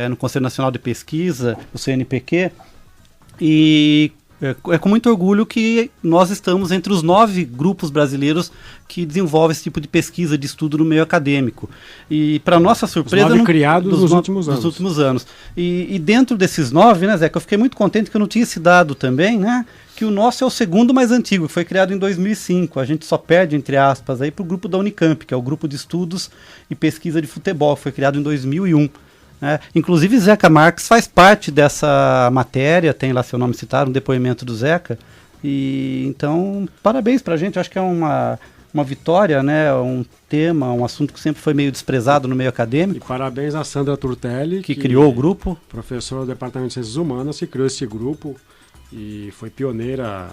no Conselho Nacional de Pesquisa, o CNPq, e é com muito orgulho que nós estamos entre os 9 grupos brasileiros que desenvolvem esse tipo de pesquisa, de estudo no meio acadêmico. E, para nossa surpresa... Os 9 criados nos últimos anos. E dentro desses 9, né, Zeca, eu fiquei muito contente que eu não tinha esse dado também, né, que o nosso é o segundo mais antigo, que foi criado em 2005. A gente só perde, entre aspas, para o grupo da Unicamp, que é o Grupo de Estudos e Pesquisa de Futebol, que foi criado em 2001. Inclusive Zeca Marques faz parte dessa matéria, tem lá seu nome citado, um depoimento do Zeca, e então parabéns pra gente. Eu acho que é uma vitória, né? Um tema, um assunto que sempre foi meio desprezado no meio acadêmico. E parabéns a Sandra Turtelli, que criou o grupo, professora do Departamento de Ciências Humanas, que criou esse grupo e foi pioneira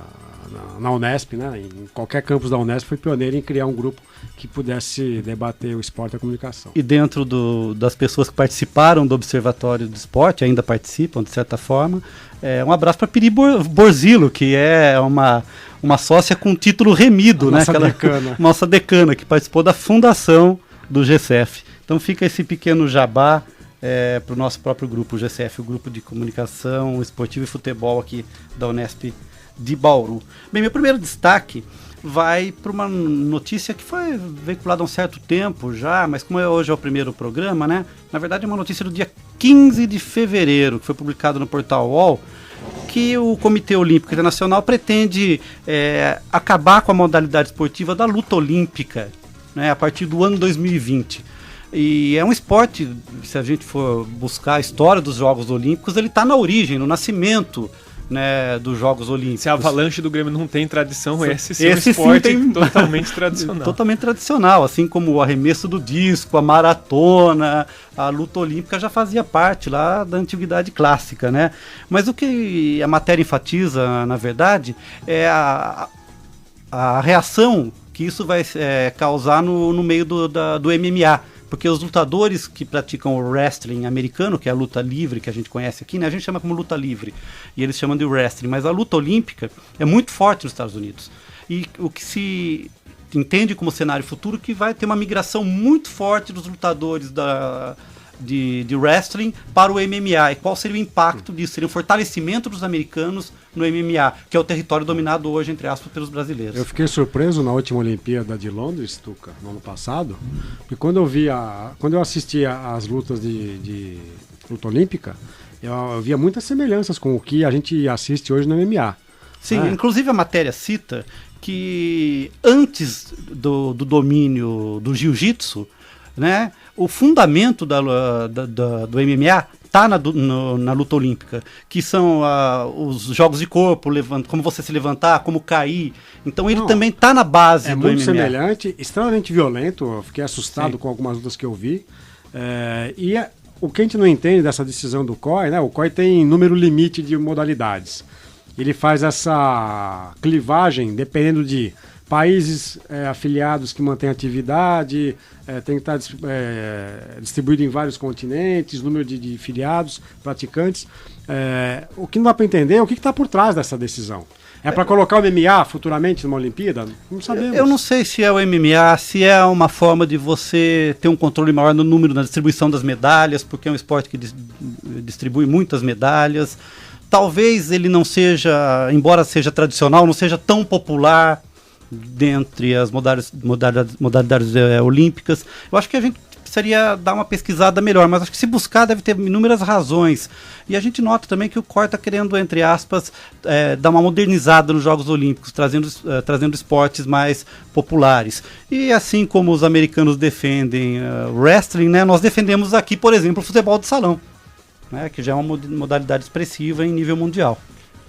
na Unesp, né? Em qualquer campus da Unesp foi pioneira em criar um grupo que pudesse debater o esporte e a comunicação. E dentro das pessoas que participaram do Observatório do Esporte, ainda participam de certa forma, um abraço para Piri Borzilo, que é uma sócia com título remido, né? Nossa decana, que participou da fundação do GCF. Então fica esse pequeno jabá para o nosso próprio grupo, o GCF, o Grupo de Comunicação Esportiva e Futebol aqui da Unesp de Bauru. Bem, meu primeiro destaque vai para uma notícia que foi veiculada há um certo tempo já, mas como hoje é o primeiro programa, né? Na verdade é uma notícia do dia 15 de fevereiro, que foi publicado no portal UOL, que o Comitê Olímpico Internacional pretende acabar com a modalidade esportiva da luta olímpica, né, a partir do ano 2020. E é um esporte, se a gente for buscar a história dos Jogos Olímpicos, ele está na origem, no nascimento, né, dos Jogos Olímpicos. Se a Avalanche do Grêmio não tem tradição, esse é um esporte totalmente tradicional. Totalmente tradicional, assim como o arremesso do disco, a maratona, a luta olímpica já fazia parte lá da antiguidade clássica, né? Mas o que a matéria enfatiza, na verdade, é a reação que isso vai causar no meio do MMA. Porque os lutadores que praticam o wrestling americano, que é a luta livre que a gente conhece aqui, né? A gente chama como luta livre, e eles chamam de wrestling, mas a luta olímpica é muito forte nos Estados Unidos. E o que se entende como cenário futuro que vai ter uma migração muito forte dos lutadores de wrestling para o MMA. E qual seria o impacto disso? Seria um fortalecimento dos americanos no MMA, que é o território dominado hoje, entre aspas, pelos brasileiros. Eu fiquei surpreso na última Olimpíada de Londres, Tuca, no ano passado, porque quando eu assistia às lutas de luta olímpica, eu via muitas semelhanças com o que a gente assiste hoje no MMA. Sim, inclusive a matéria cita que antes do domínio do jiu-jitsu, né, o fundamento do MMA está na luta olímpica, que são os jogos de corpo, como você se levantar, como cair. Então ele também está na base do MMA. É muito semelhante, extremamente violento. Eu fiquei assustado com algumas lutas que eu vi. O que a gente não entende dessa decisão do COI, né? O COI tem número limite de modalidades. Ele faz essa clivagem dependendo de países afiliados que mantêm atividade, tem que estar distribuído em vários continentes, número de filiados, praticantes. O que não dá para entender é o que está por trás dessa decisão. É para colocar o MMA futuramente numa Olimpíada? Não sabemos. Eu não sei se é o MMA, se é uma forma de você ter um controle maior no número, na distribuição das medalhas, porque é um esporte que distribui muitas medalhas. Talvez ele não seja, embora seja tradicional, não seja tão popular dentre as modalidades olímpicas. Eu acho que a gente precisaria dar uma pesquisada melhor, mas acho que se buscar deve ter inúmeras razões. E a gente nota também que o COI está querendo, entre aspas, dar uma modernizada nos Jogos Olímpicos, trazendo esportes mais populares. E assim como os americanos defendem o wrestling, né, nós defendemos aqui, por exemplo, o futebol de salão, né, que já é uma modalidade expressiva em nível mundial.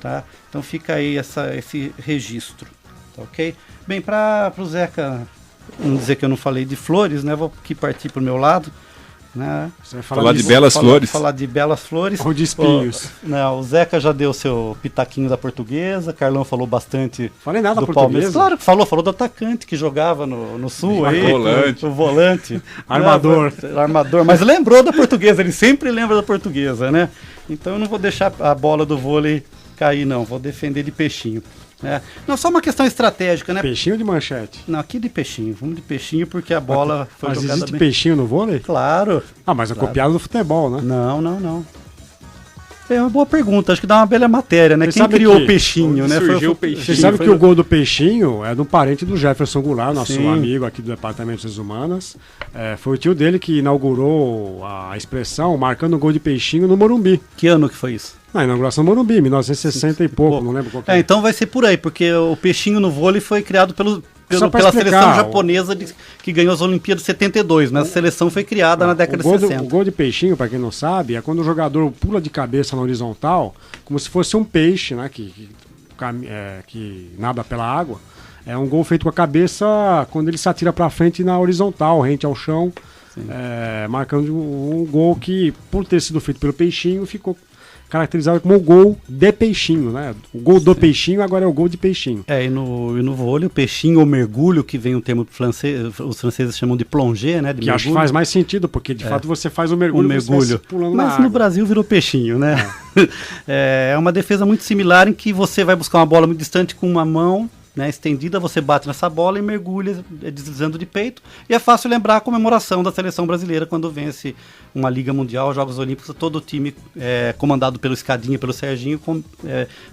Tá? Então fica aí esse registro. Ok? Bem, para o Zeca não dizer que eu não falei de flores, né? Vou aqui partir para o meu lado. Né? Você vai falar de belas flores. Falar de belas flores. Ou de espinhos. O Zeca já deu seu pitaquinho da Portuguesa, Carlão falou bastante. Falei nada do da Portuguesa. Claro que falou do atacante que jogava no Sul. Aí, o volante. Armador. Armador. Mas lembrou da Portuguesa, ele sempre lembra da Portuguesa, né? Então eu não vou deixar a bola do vôlei cair, não. Vou defender de peixinho. Não, só uma questão estratégica, né? Peixinho ou de manchete? Não, aqui de peixinho. Vamos de peixinho porque a bola foi jogada bem. Mas existe peixinho no vôlei? Claro. Mas é copiado do futebol, né? Não. É uma boa pergunta, acho que dá uma bela matéria, né? Quem criou o peixinho, né? Surgiu o peixinho. Você sabe que o gol do peixinho é do parente do Jefferson Goulart, nosso amigo aqui do Departamento de Ciências Humanas. Foi o tio dele que inaugurou a expressão marcando o gol de peixinho no Morumbi. Que ano que foi isso? Na inauguração do Morumbi, 1960 e pouco, não lembro qual que é. Então vai ser por aí, porque o peixinho no vôlei foi criado pela seleção japonesa que ganhou as Olimpíadas de 72, mas a seleção foi criada na década de 60. O gol de peixinho, para quem não sabe, é quando o jogador pula de cabeça na horizontal, como se fosse um peixe, né, que nada pela água. É um gol feito com a cabeça quando ele se atira para frente na horizontal, rente ao chão, marcando um gol que, por ter sido feito pelo peixinho, ficou caracterizado como o gol de peixinho, né? O gol do peixinho agora é o gol de peixinho. E no vôlei, o peixinho ou mergulho, que vem um termo francês, os franceses chamam de plongée, né? Que acho que faz mais sentido, porque de fato você faz o mergulho. Pulando na água. Mas no Brasil virou peixinho, né? É uma defesa muito similar em que você vai buscar uma bola muito distante com uma mão, né, estendida, você bate nessa bola e mergulha deslizando de peito. E é fácil lembrar a comemoração da seleção brasileira quando vence uma Liga Mundial, Jogos Olímpicos, todo o time comandado pelo Escadinha, pelo Serginho,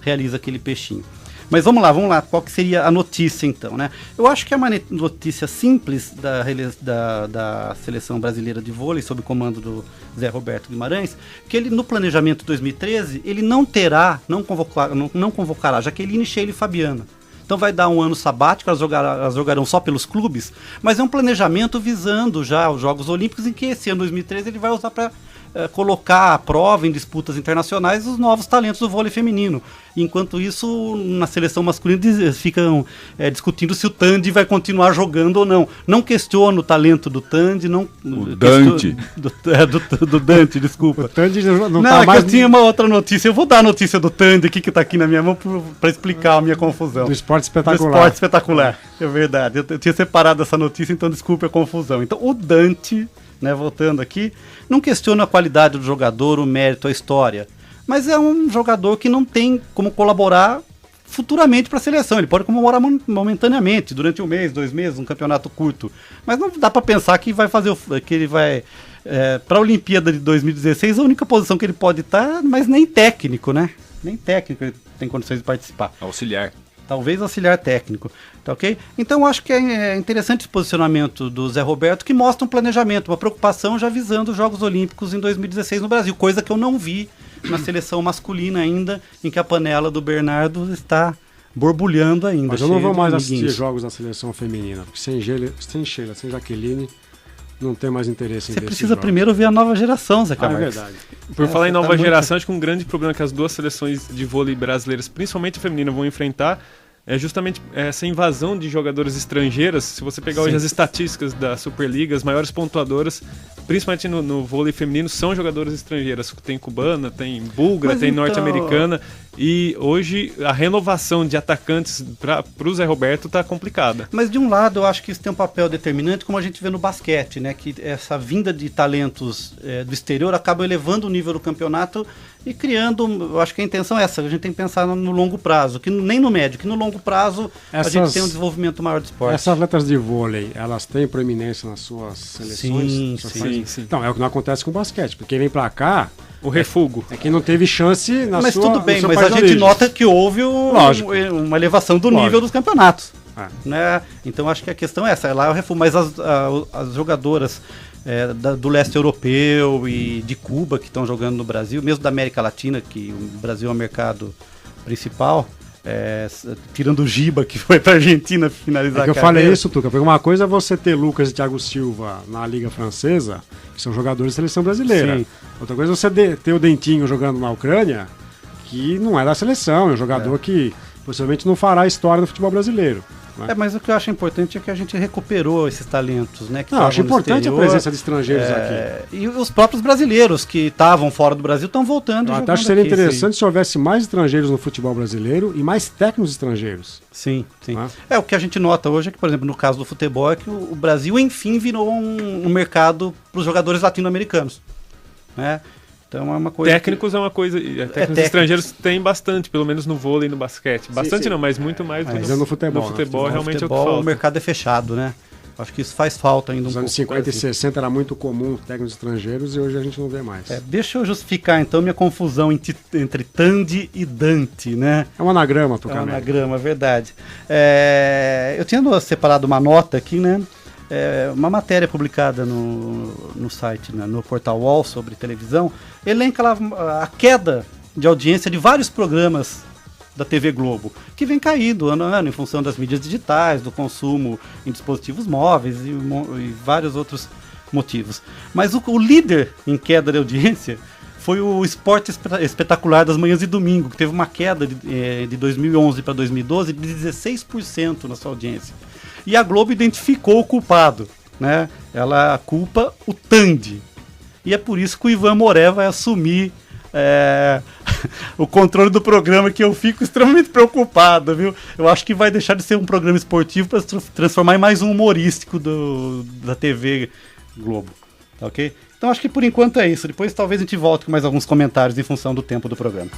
realiza aquele peixinho. Mas vamos lá, qual que seria a notícia então, né? Eu acho que é uma notícia simples da seleção brasileira de vôlei, sob o comando do Zé Roberto Guimarães, que ele no planejamento de 2013, ele não convocará Jaqueline, Sheila e Fabiana. Então vai dar um ano sabático, elas jogarão só pelos clubes, mas é um planejamento visando já os Jogos Olímpicos, em que esse ano 2013 ele vai usar para colocar à prova em disputas internacionais os novos talentos do vôlei feminino. Enquanto isso, na seleção masculina ficam discutindo se o Tandy vai continuar jogando ou não. Não questiono o talento do Tandy, não... O Dante. Do Dante, desculpa. O Tandy não tá mais... eu tinha uma outra notícia. Eu vou dar a notícia do Tandy aqui, que está aqui na minha mão, para explicar a minha confusão. Do esporte espetacular. Do esporte espetacular, é verdade. Eu tinha separado essa notícia, então desculpe a confusão. Então, o Dante, né, voltando aqui, não questiona a qualidade do jogador, o mérito, a história, mas é um jogador que não tem como colaborar futuramente para a seleção. Ele pode comemorar momentaneamente, durante um mês, 2 meses, um campeonato curto, mas não dá para pensar que vai fazer que ele vai para a Olimpíada de 2016. A única posição que ele pode estar, mas nem técnico, né? Nem técnico ele tem condições de participar. Auxiliar. Talvez auxiliar técnico, tá ok? Então eu acho que é interessante esse posicionamento do Zé Roberto, que mostra um planejamento, uma preocupação já visando os Jogos Olímpicos em 2016 no Brasil, coisa que eu não vi na seleção masculina ainda, em que a panela do Bernardo está borbulhando ainda. Mas eu não vou mais assistir jogos da seleção feminina, porque sem Sheila, sem Jaqueline, não tem mais interesse em ver. Você precisa primeiro ver a nova geração, Zé Camargo. É verdade. Por falar em nova geração, acho que um grande problema que as duas seleções de vôlei brasileiras, principalmente a feminina, vão enfrentar é justamente essa invasão de jogadoras estrangeiras. Se você pegar hoje as estatísticas da Superliga, as maiores pontuadoras, principalmente no vôlei feminino, são jogadoras estrangeiras. Tem cubana, tem búlgara, tem norte-americana. E hoje a renovação de atacantes para o Zé Roberto está complicada. Mas de um lado eu acho que isso tem um papel determinante, como a gente vê no basquete, né? Que essa vinda de talentos do exterior acaba elevando o nível do campeonato e criando, eu acho que a intenção é essa, a gente tem que pensar no longo prazo, que nem no médio, que no longo prazo a gente tem um desenvolvimento maior do esporte. Essas atletas de vôlei, elas têm proeminência nas suas seleções? Sim. Então, é o que não acontece com o basquete, porque quem vem pra cá... O refugo. É quem não teve chance na mas sua... Mas tudo bem, mas a gente origem. nota que houve uma elevação do nível dos campeonatos. Né? Então acho que a questão é essa, lá é o refugo, mas as jogadoras do leste europeu e de Cuba que estão jogando no Brasil, mesmo da América Latina, que o Brasil é o mercado principal, tirando o Giba, que foi para a Argentina finalizar a carreira. Eu falei isso, Tuca, porque uma coisa é você ter Lucas e Thiago Silva na Liga Francesa, que são jogadores de seleção brasileira. Sim. Outra coisa é você ter o Dentinho jogando na Ucrânia, que não é da seleção, é um jogador que possivelmente não fará a história do futebol brasileiro. Né? Mas o que eu acho importante é que a gente recuperou esses talentos, né? Não, acho importante a presença de estrangeiros aqui. E os próprios brasileiros que estavam fora do Brasil estão voltando. Eu até acho que seria interessante se houvesse mais estrangeiros no futebol brasileiro e mais técnicos estrangeiros. Sim. O que a gente nota hoje é que, por exemplo, no caso do futebol, é que o Brasil, enfim, virou um mercado para os jogadores latino-americanos. Né? Então é uma coisa. Técnicos é uma coisa. Técnicos estrangeiros tem bastante, pelo menos no vôlei e no basquete. Bastante não, mas muito mais no futebol. No futebol realmente futebol, é o que falta. O mercado é fechado, né? Acho que isso faz falta ainda um pouco. Nos anos 50 e 60 era muito comum técnicos estrangeiros e hoje a gente não vê mais. Deixa eu justificar então minha confusão entre Tandy e Dante, né? É um anagrama, Tucano. É um anagrama, verdade. Eu tinha separado uma nota aqui, né? Uma matéria publicada no site, né, no portal UOL sobre televisão, elenca lá a queda de audiência de vários programas da TV Globo, que vem caindo ano a ano em função das mídias digitais, do consumo em dispositivos móveis e vários outros motivos. Mas o líder em queda de audiência foi o Esporte Espetacular das manhãs de domingo, que teve uma queda de 2011 para 2012 de 16% na sua audiência. E a Globo identificou o culpado, né? Ela culpa o Tandy. E é por isso que o Ivan Moré vai assumir o controle do programa, que eu fico extremamente preocupado, viu? Eu acho que vai deixar de ser um programa esportivo para se transformar em mais um humorístico da TV Globo, tá ok? Então acho que por enquanto é isso. Depois talvez a gente volte com mais alguns comentários em função do tempo do programa.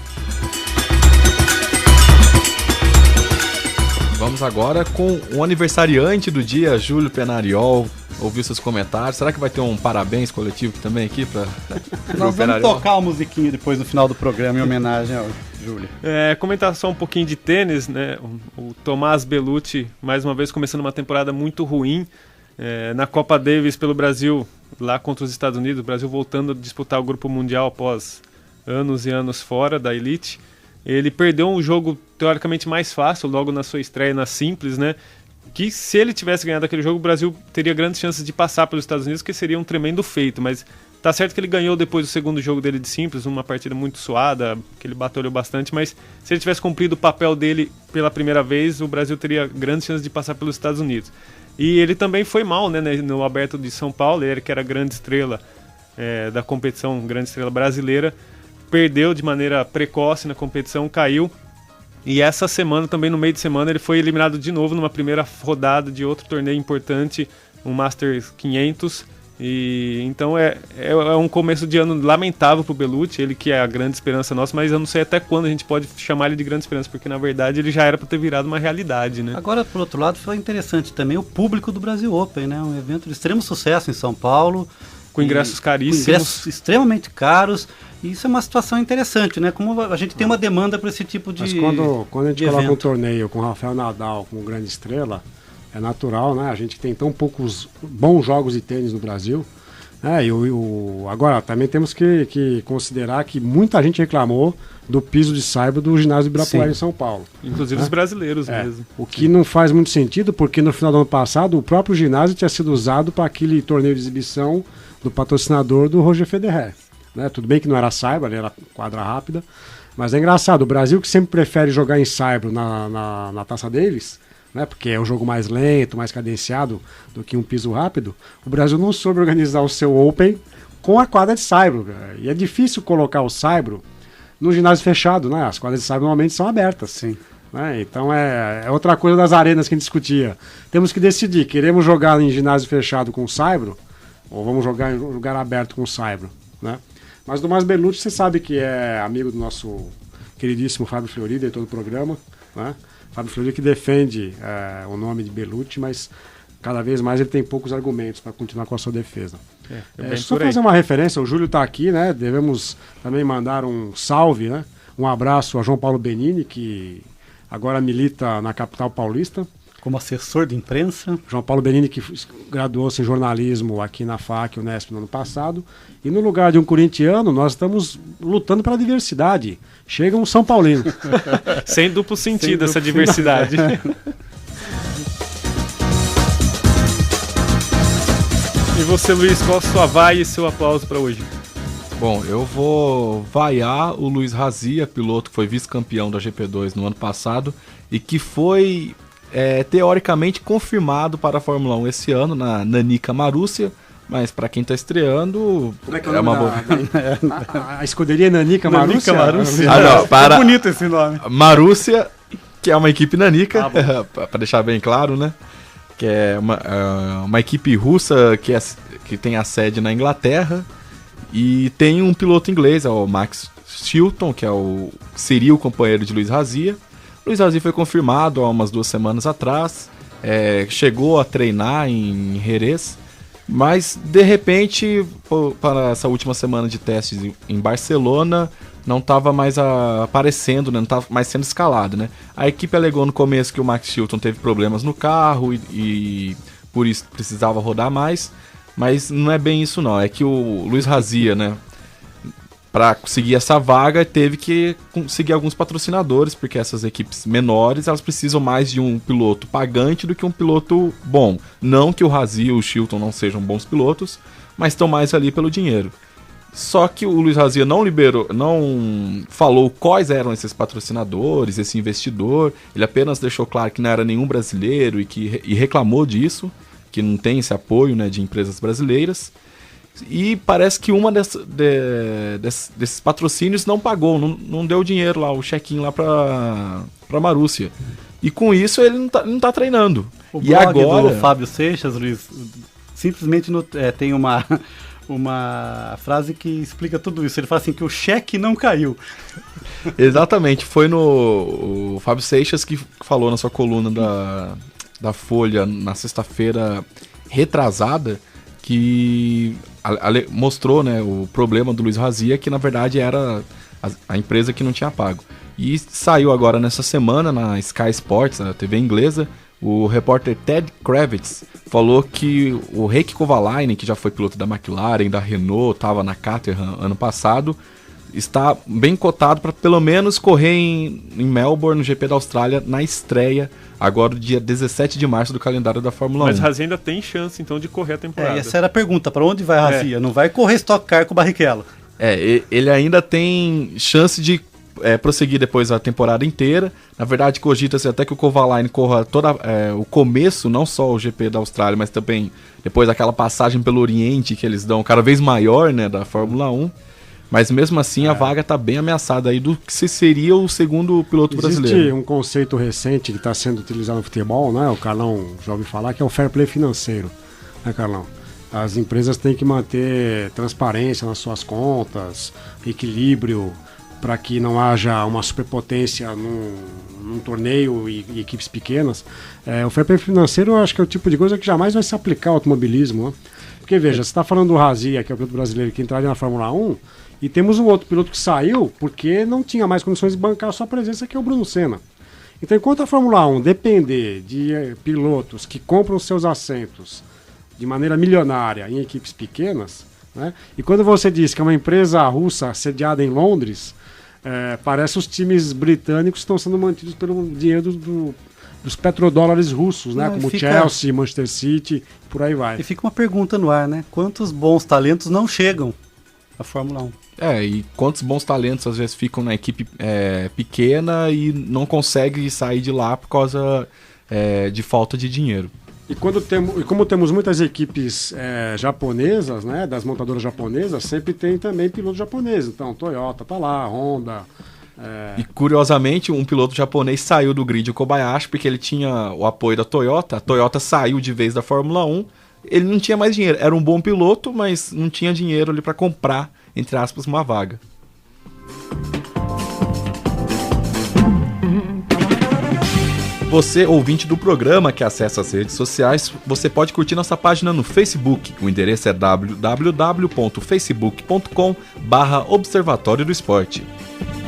Vamos agora com o aniversariante do dia, Júlio Penariol. Ouviu seus comentários. Será que vai ter um parabéns coletivo também aqui para Nós vamos tocar uma musiquinha depois no final do programa em homenagem ao Júlio. Comentar só um pouquinho de tênis, né? O Tomás Bellucci, mais uma vez, começando uma temporada muito ruim. Na Copa Davis pelo Brasil, lá contra os Estados Unidos, o Brasil voltando a disputar o Grupo Mundial após anos e anos fora da elite. Ele perdeu um jogo teoricamente mais fácil logo na sua estreia na Simples, né? Que se ele tivesse ganhado aquele jogo, o Brasil teria grandes chances de passar pelos Estados Unidos, que seria um tremendo feito. Mas tá certo que ele ganhou depois do segundo jogo dele de Simples, uma partida muito suada, que ele batalhou bastante, mas se ele tivesse cumprido o papel dele pela primeira vez, o Brasil teria grandes chances de passar pelos Estados Unidos. E ele também foi mal, né, no Aberto de São Paulo, ele que era grande estrela da competição, grande estrela brasileira, perdeu de maneira precoce na competição, caiu. E essa semana, também no meio de semana, ele foi eliminado de novo numa primeira rodada de outro torneio importante, um Masters 500. E então é um começo de ano lamentável pro Bellucci, ele que é a grande esperança nossa, mas eu não sei até quando a gente pode chamar ele de grande esperança, porque na verdade ele já era para ter virado uma realidade, né? Agora, por outro lado, foi interessante também o público do Brasil Open, né? Um evento de extremo sucesso em São Paulo. Com ingressos caríssimos. Com ingressos extremamente caros. E isso é uma situação interessante, né? Como a gente tem uma demanda para esse tipo de Mas quando a gente coloca evento. um torneio com o Rafael Nadal como grande estrela, é natural, né? A gente tem tão poucos bons jogos de tênis no Brasil. Agora, também temos que considerar que muita gente reclamou do piso de saibro do ginásio Ibirapuera em São Paulo. Inclusive os brasileiros mesmo. O que não faz muito sentido, porque no final do ano passado o próprio ginásio tinha sido usado para aquele torneio de exibição do patrocinador do Roger Federer. Né? Tudo bem que não era saibro, era quadra rápida, mas é engraçado, o Brasil que sempre prefere jogar em saibro na Taça Davis, né? Porque é um jogo mais lento, mais cadenciado do que um piso rápido, o Brasil não soube organizar o seu Open com a quadra de saibro. E é difícil colocar o saibro no ginásio fechado, né? As quadras de saibro normalmente são abertas. Sim. Né? Então é outra coisa das arenas que a gente discutia. Temos que decidir, queremos jogar em ginásio fechado com saibro ou vamos jogar em lugar aberto com saibro, né? Mas do Tomás Bellucci, você sabe que é amigo do nosso queridíssimo Fábio Fleury, diretor do programa, né? Fábio Fleury que defende o nome de Bellucci, mas cada vez mais ele tem poucos argumentos para continuar com a sua defesa. Só fazer uma referência, o Júlio está aqui, né? Devemos também mandar um salve, né? Um abraço a João Paulo Benini, que agora milita na capital paulista. Como assessor de imprensa. João Paulo Benini, que graduou-se em jornalismo aqui na FAC, Unesp, no ano passado. E no lugar de um corintiano, nós estamos lutando pela diversidade. Chega um São Paulino. Sem duplo sentido essa diversidade. E você, Luiz, qual a sua vai e seu aplauso para hoje? Bom, eu vou vaiar o Luiz Razia, piloto que foi vice-campeão da GP2 no ano passado e que foi teoricamente confirmado para a Fórmula 1 esse ano na Nanica Marussia, mas para quem está estreando é uma boa. A escuderia Nanica Marussia? Não, bonito esse nome. Marussia, que é uma equipe Nanica, para deixar bem claro, né? Que é uma equipe russa que tem a sede na Inglaterra e tem um piloto inglês, é o Max Chilton, que seria o companheiro de Luiz Razia. Luiz Razia foi confirmado há umas 2 semanas atrás, chegou a treinar em Jerez, mas de repente, para essa última semana de testes em Barcelona, não estava mais aparecendo, né? Não estava mais sendo escalado, né? A equipe alegou no começo que o Max Chilton teve problemas no carro e por isso precisava rodar mais, mas não é bem isso não, é que o Luiz Razia, né, para conseguir essa vaga teve que conseguir alguns patrocinadores, porque essas equipes menores elas precisam mais de um piloto pagante do que um piloto bom. Não que o Razia e o Chilton não sejam bons pilotos, mas estão mais ali pelo dinheiro. Só que o Luiz Razia não falou quais eram esses patrocinadores, esse investidor. Ele apenas deixou claro que não era nenhum brasileiro e reclamou disso, que não tem esse apoio, né, de empresas brasileiras. E parece que uma desses patrocínios não pagou, não deu dinheiro lá, o check-in lá pra Marussia. E com isso ele não tá treinando. O blog do Fábio Seixas, Luiz, simplesmente tem uma frase que explica tudo isso. Ele fala assim que o cheque não caiu. Exatamente, foi o Fábio Seixas que falou na sua coluna da Folha na sexta-feira retrasada, que mostrou, né, o problema do Luiz Razia, que na verdade era a empresa que não tinha pago. E saiu agora nessa semana na Sky Sports, a TV inglesa, o repórter Ted Kravitz falou que o Heikki Kovalainen, que já foi piloto da McLaren, da Renault, estava na Caterham ano passado, está bem cotado para pelo menos correr em Melbourne, no GP da Austrália, na estreia, agora no dia 17 de março do calendário da Fórmula 1. Mas Razia ainda tem chance, então, de correr a temporada. Essa era a pergunta, para onde vai Razia? Não vai correr Stock Car com o Barrichello. Ele ainda tem chance de prosseguir depois a temporada inteira. Na verdade, cogita-se até que o Kovalainen corra o começo, não só o GP da Austrália, mas também depois daquela passagem pelo Oriente que eles dão cada vez maior, né, da Fórmula 1. Mas mesmo assim a vaga está bem ameaçada aí do que seria o segundo piloto brasileiro. Existe um conceito recente que está sendo utilizado no futebol, né? O Carlão já ouviu falar, que é o fair play financeiro, né, Carlão? As empresas têm que manter transparência nas suas contas, equilíbrio, para que não haja uma superpotência num torneio e equipes pequenas. O fair play financeiro eu acho que é o tipo de coisa que jamais vai se aplicar ao automobilismo, né? Porque veja, você está falando do Razia, que é o piloto brasileiro que entraria na Fórmula 1, e temos um outro piloto que saiu porque não tinha mais condições de bancar a sua presença, que é o Bruno Senna. Então, enquanto a Fórmula 1 depender de pilotos que compram seus assentos de maneira milionária em equipes pequenas, né? E quando você diz que é uma empresa russa sediada em Londres, parece os times britânicos estão sendo mantidos pelo dinheiro dos petrodólares russos, né? Como Chelsea, Manchester City, por aí vai. E fica uma pergunta no ar, né? Quantos bons talentos não chegam à Fórmula 1? E quantos bons talentos às vezes ficam na equipe pequena e não conseguem sair de lá por causa de falta de dinheiro. E como temos muitas equipes japonesas, né, das montadoras japonesas, sempre tem também pilotos japoneses. Então, Toyota tá lá, Honda. E curiosamente, um piloto japonês saiu do grid, o Kobayashi, porque ele tinha o apoio da Toyota. A Toyota saiu de vez da Fórmula 1. Ele não tinha mais dinheiro. Era um bom piloto, mas não tinha dinheiro ali para comprar, entre aspas, uma vaga. Você, ouvinte do programa que acessa as redes sociais, você pode curtir nossa página no Facebook. O endereço é www.facebook.com/Observatório do Esporte.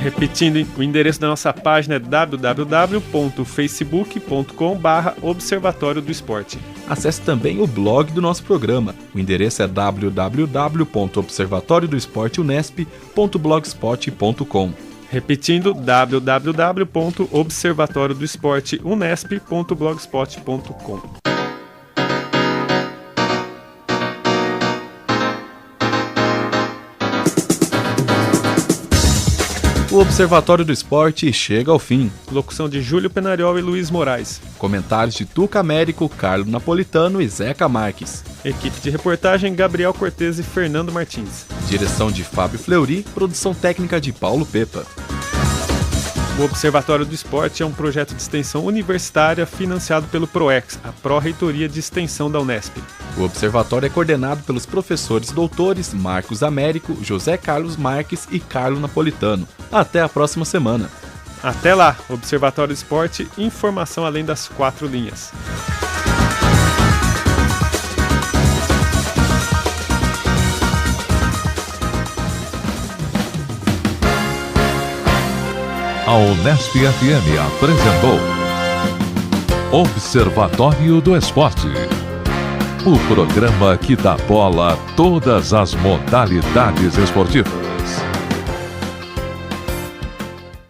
Repetindo, o endereço da nossa página é www.facebook.com/Observatório do Esporte. Acesse também o blog do nosso programa. O endereço é www.observatoriodoesporteunesp.blogspot.com. Repetindo, www.observatoriodoesporteunesp.blogspot.com. O Observatório do Esporte chega ao fim. Locução de Júlio Penariol e Luiz Moraes. Comentários de Tuca Américo, Carlo Napolitano e Zeca Marques. Equipe de reportagem Gabriel Cortez e Fernando Martins. Direção de Fábio Fleury, produção técnica de Paulo Pepa. O Observatório do Esporte é um projeto de extensão universitária financiado pelo PROEX, a Pró-Reitoria de Extensão da Unesp. O observatório é coordenado pelos professores doutores Marcos Américo, José Carlos Marques e Carlo Napolitano. Até a próxima semana. Até lá, Observatório do Esporte, informação além das 4 linhas. A Unesp FM apresentou Observatório do Esporte, o programa que dá bola a todas as modalidades esportivas.